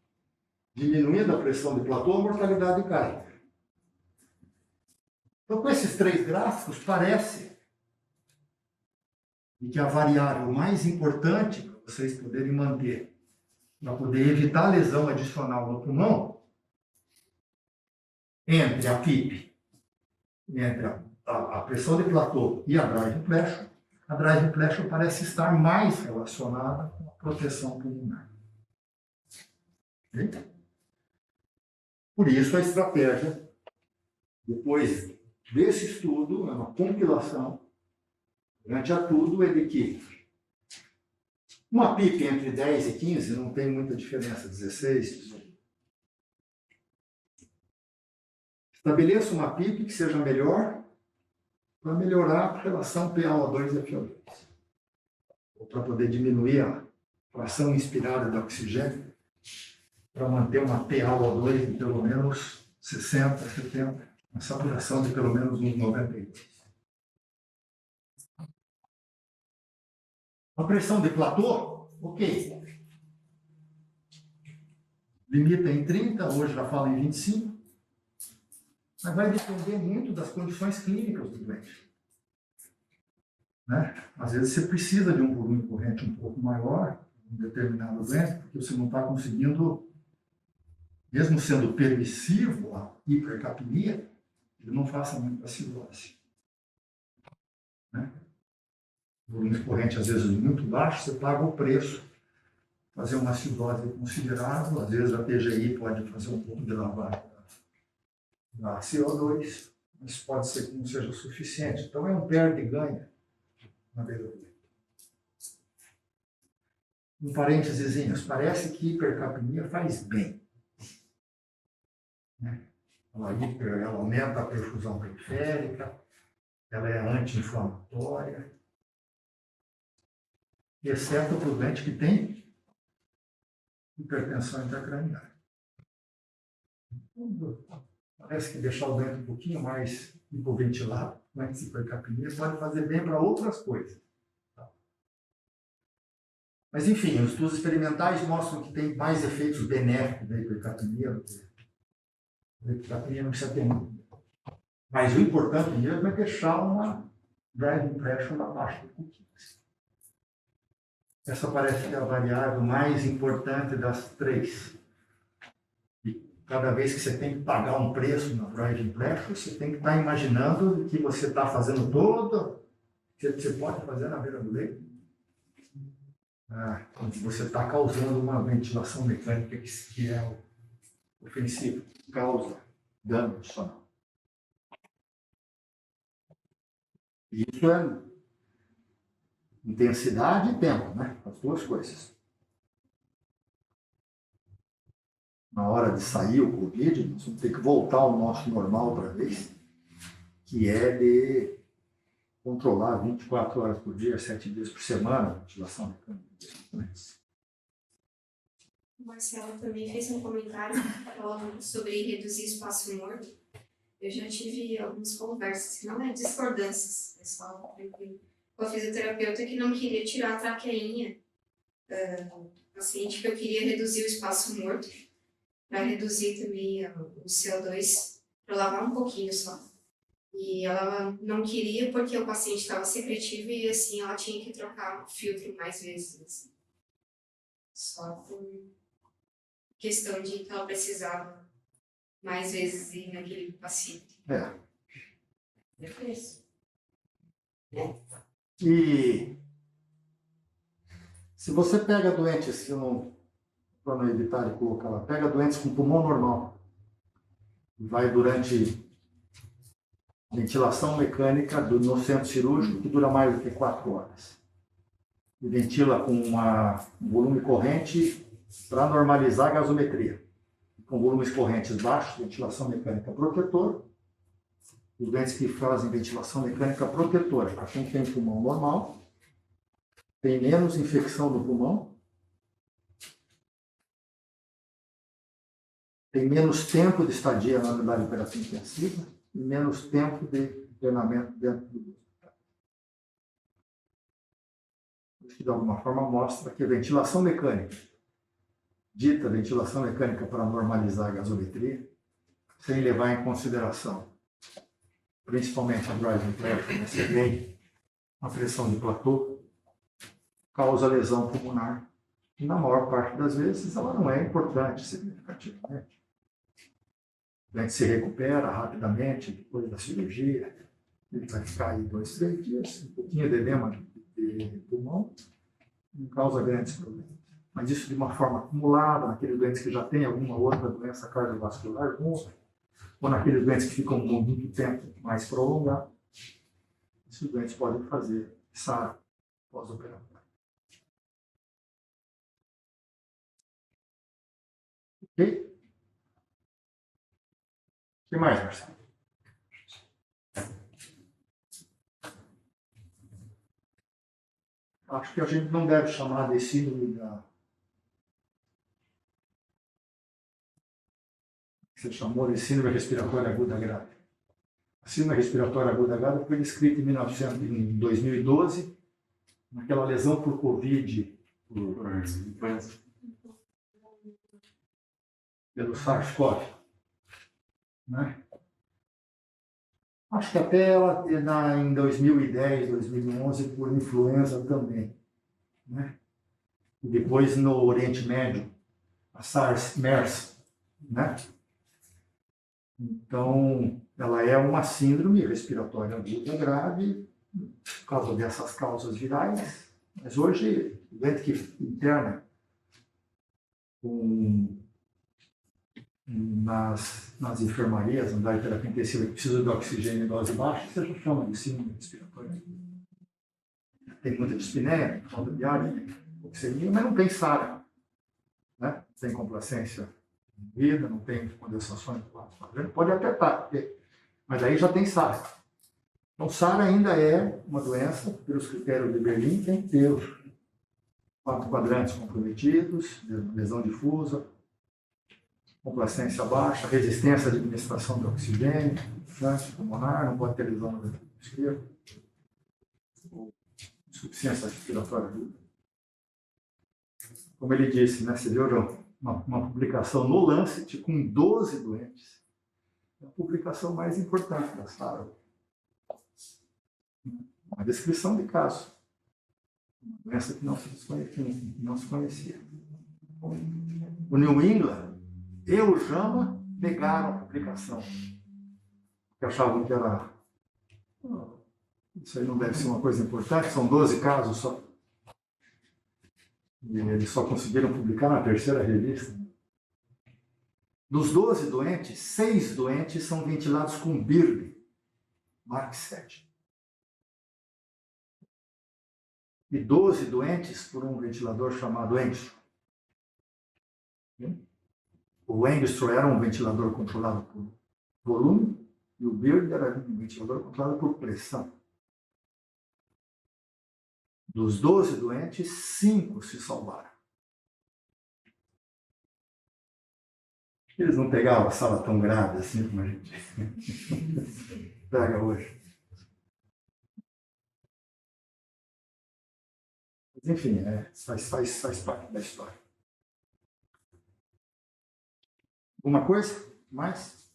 diminuindo a pressão de platô, a mortalidade cai. Então, com esses três gráficos, parece que a variável mais importante para vocês poderem manter, para poder evitar lesão adicional no pulmão, entre a PIP, entre a pressão de platô e a driving pressure parece estar mais relacionada com a proteção pulmonar. Okay? Por isso, a estratégia, depois desse estudo, é uma compilação, durante a tudo, é de que uma PIP entre 10 e 15 não tem muita diferença, 16, 18. Estabeleça uma PIP que seja melhor para melhorar a relação PaO2 e FiO2. Ou para poder diminuir a fração inspirada de oxigênio, para manter uma PaO2 de pelo menos 60, 70, uma saturação de pelo menos uns 92. A pressão de platô, ok. Limita em 30, hoje já fala em 25. Mas vai depender muito das condições clínicas do doente. Né? Às vezes você precisa de um volume corrente um pouco maior, em um determinado doente, porque você não está conseguindo, mesmo sendo permissivo a hipercapnia, ele não faça muita acidose. Né? Volume corrente, às vezes, muito baixo, você paga o preço. Fazer uma acidose considerável, às vezes a TGI pode fazer um pouco de lavagem da CO2, mas pode ser que não seja suficiente. Então é um perde-ganha na beira do leito. Um parênteses, parece que hipercapnia faz bem. Né? Ela aumenta a perfusão periférica, ela é anti-inflamatória, exceto para o doente que tem hipertensão intracraniana. Parece que deixar o doente um pouquinho mais hipoventilado, mais hipercapnia, pode fazer bem para outras coisas. Mas, enfim, os estudos experimentais mostram que tem mais efeitos benéficos da hipercapnia do que a hipercapnia não precisa ter muito. Mas o importante mesmo é deixar uma driving pressure na baixa de 15. Essa parece que é a variável mais importante das três. E cada vez que você tem que pagar um preço na driving pressure, você tem que estar imaginando que você está fazendo todo que você pode fazer na beira do leito. Você está causando uma ventilação mecânica que é ofensiva, causa dano adicional. Isso é intensidade e tempo, né? As duas coisas. Na hora de sair o Covid, nós vamos ter que voltar ao nosso normal outra vez, que é de controlar 24 horas por dia, 7 dias por semana, a ventilação mecânica. O Marcelo também fez um comentário falando sobre reduzir espaço morto. Eu já tive algumas conversas, não é discordâncias, pessoal, com a fisioterapeuta que não queria tirar a traqueinha paciente, que eu queria reduzir o espaço morto, para reduzir também o CO2, para lavar um pouquinho só. E ela não queria porque o paciente estava secretivo e assim ela tinha que trocar o filtro mais vezes. Assim. Só por questão de que ela precisava mais vezes ir naquele paciente. É. E se você pega doentes, para não evitar de colocar lá, pega doentes com pulmão normal, vai durante ventilação mecânica no centro cirúrgico, que dura mais do que 4 horas. E ventila com um volume corrente para normalizar a gasometria. Com volumes correntes baixos, ventilação mecânica protetora. Os doentes que fazem ventilação mecânica protetora, para quem tem pulmão normal, tem menos infecção no pulmão, tem menos tempo de estadia na unidade de terapia intensiva e menos tempo de internamento dentro do hospital. Isso, de alguma forma, mostra que a ventilação mecânica, dita ventilação mecânica para normalizar a gasometria, sem levar em consideração principalmente a driving pressure, a pressão de platô, causa lesão pulmonar. E na maior parte das vezes ela não é importante significativamente. O doente se recupera rapidamente depois da cirurgia, ele vai ficar aí 2, 3 dias, um pouquinho de edema de pulmão, não causa grandes problemas. Mas isso de uma forma acumulada, naqueles doentes que já têm alguma outra doença cardiovascular junto, ou naqueles doentes que ficam com muito tempo mais prolongado, esses doentes podem fazer SARA pós-operatório. Ok? O que mais, Marcelo? Acho que a gente não deve chamar de síndrome da... Você chamou de síndrome respiratória aguda grave. A síndrome respiratória aguda grave foi descrita em 2012, naquela lesão por Covid, pelo SARS-CoV. Né? Acho que até ela em 2010, 2011, por influenza também. Né? E depois no Oriente Médio, a SARS-MERS. Né? Então, ela é uma síndrome respiratória aguda grave, por causa dessas causas virais, mas hoje, o doente que interna nas enfermarias, na unidade de terapia intensiva, que precisa de oxigênio em dose baixa, você já chama de síndrome respiratória. Tem muita dispneia, falta de ar, oxigênio, mas não tem SARA, né? Tem complacência vida, não tem condensações do lado quadrante, pode até estar, mas aí já tem SARA. Então, SARA ainda é uma doença, pelos critérios de Berlim, tem que ter os 4 quadrantes comprometidos, lesão difusa, complacência baixa, resistência à administração de oxigênio, chance pulmonar, não pode ter lesão no ventrículo esquerdo, ou insuficiência respiratória aguda. Como ele disse, né, você viu uma publicação no Lancet com 12 doentes. É a publicação mais importante da SARA. Uma descrição de caso. Uma doença que não se conhecia. O New England e o JAMA negaram a publicação. Porque achavam que era... Isso aí não deve ser uma coisa importante, são 12 casos só. E eles só conseguiram publicar na 3ª revista. Dos 12 doentes, 6 doentes são ventilados com BIRB, Mark 7. E 12 doentes por um ventilador chamado Engstrom. O Engstrom era um ventilador controlado por volume e o BIRB era um ventilador controlado por pressão. Dos 12 doentes, 5 se salvaram. Eles não pegavam a sala tão grave assim como a gente pega hoje. Mas, enfim, faz parte da história. Alguma coisa? Mais?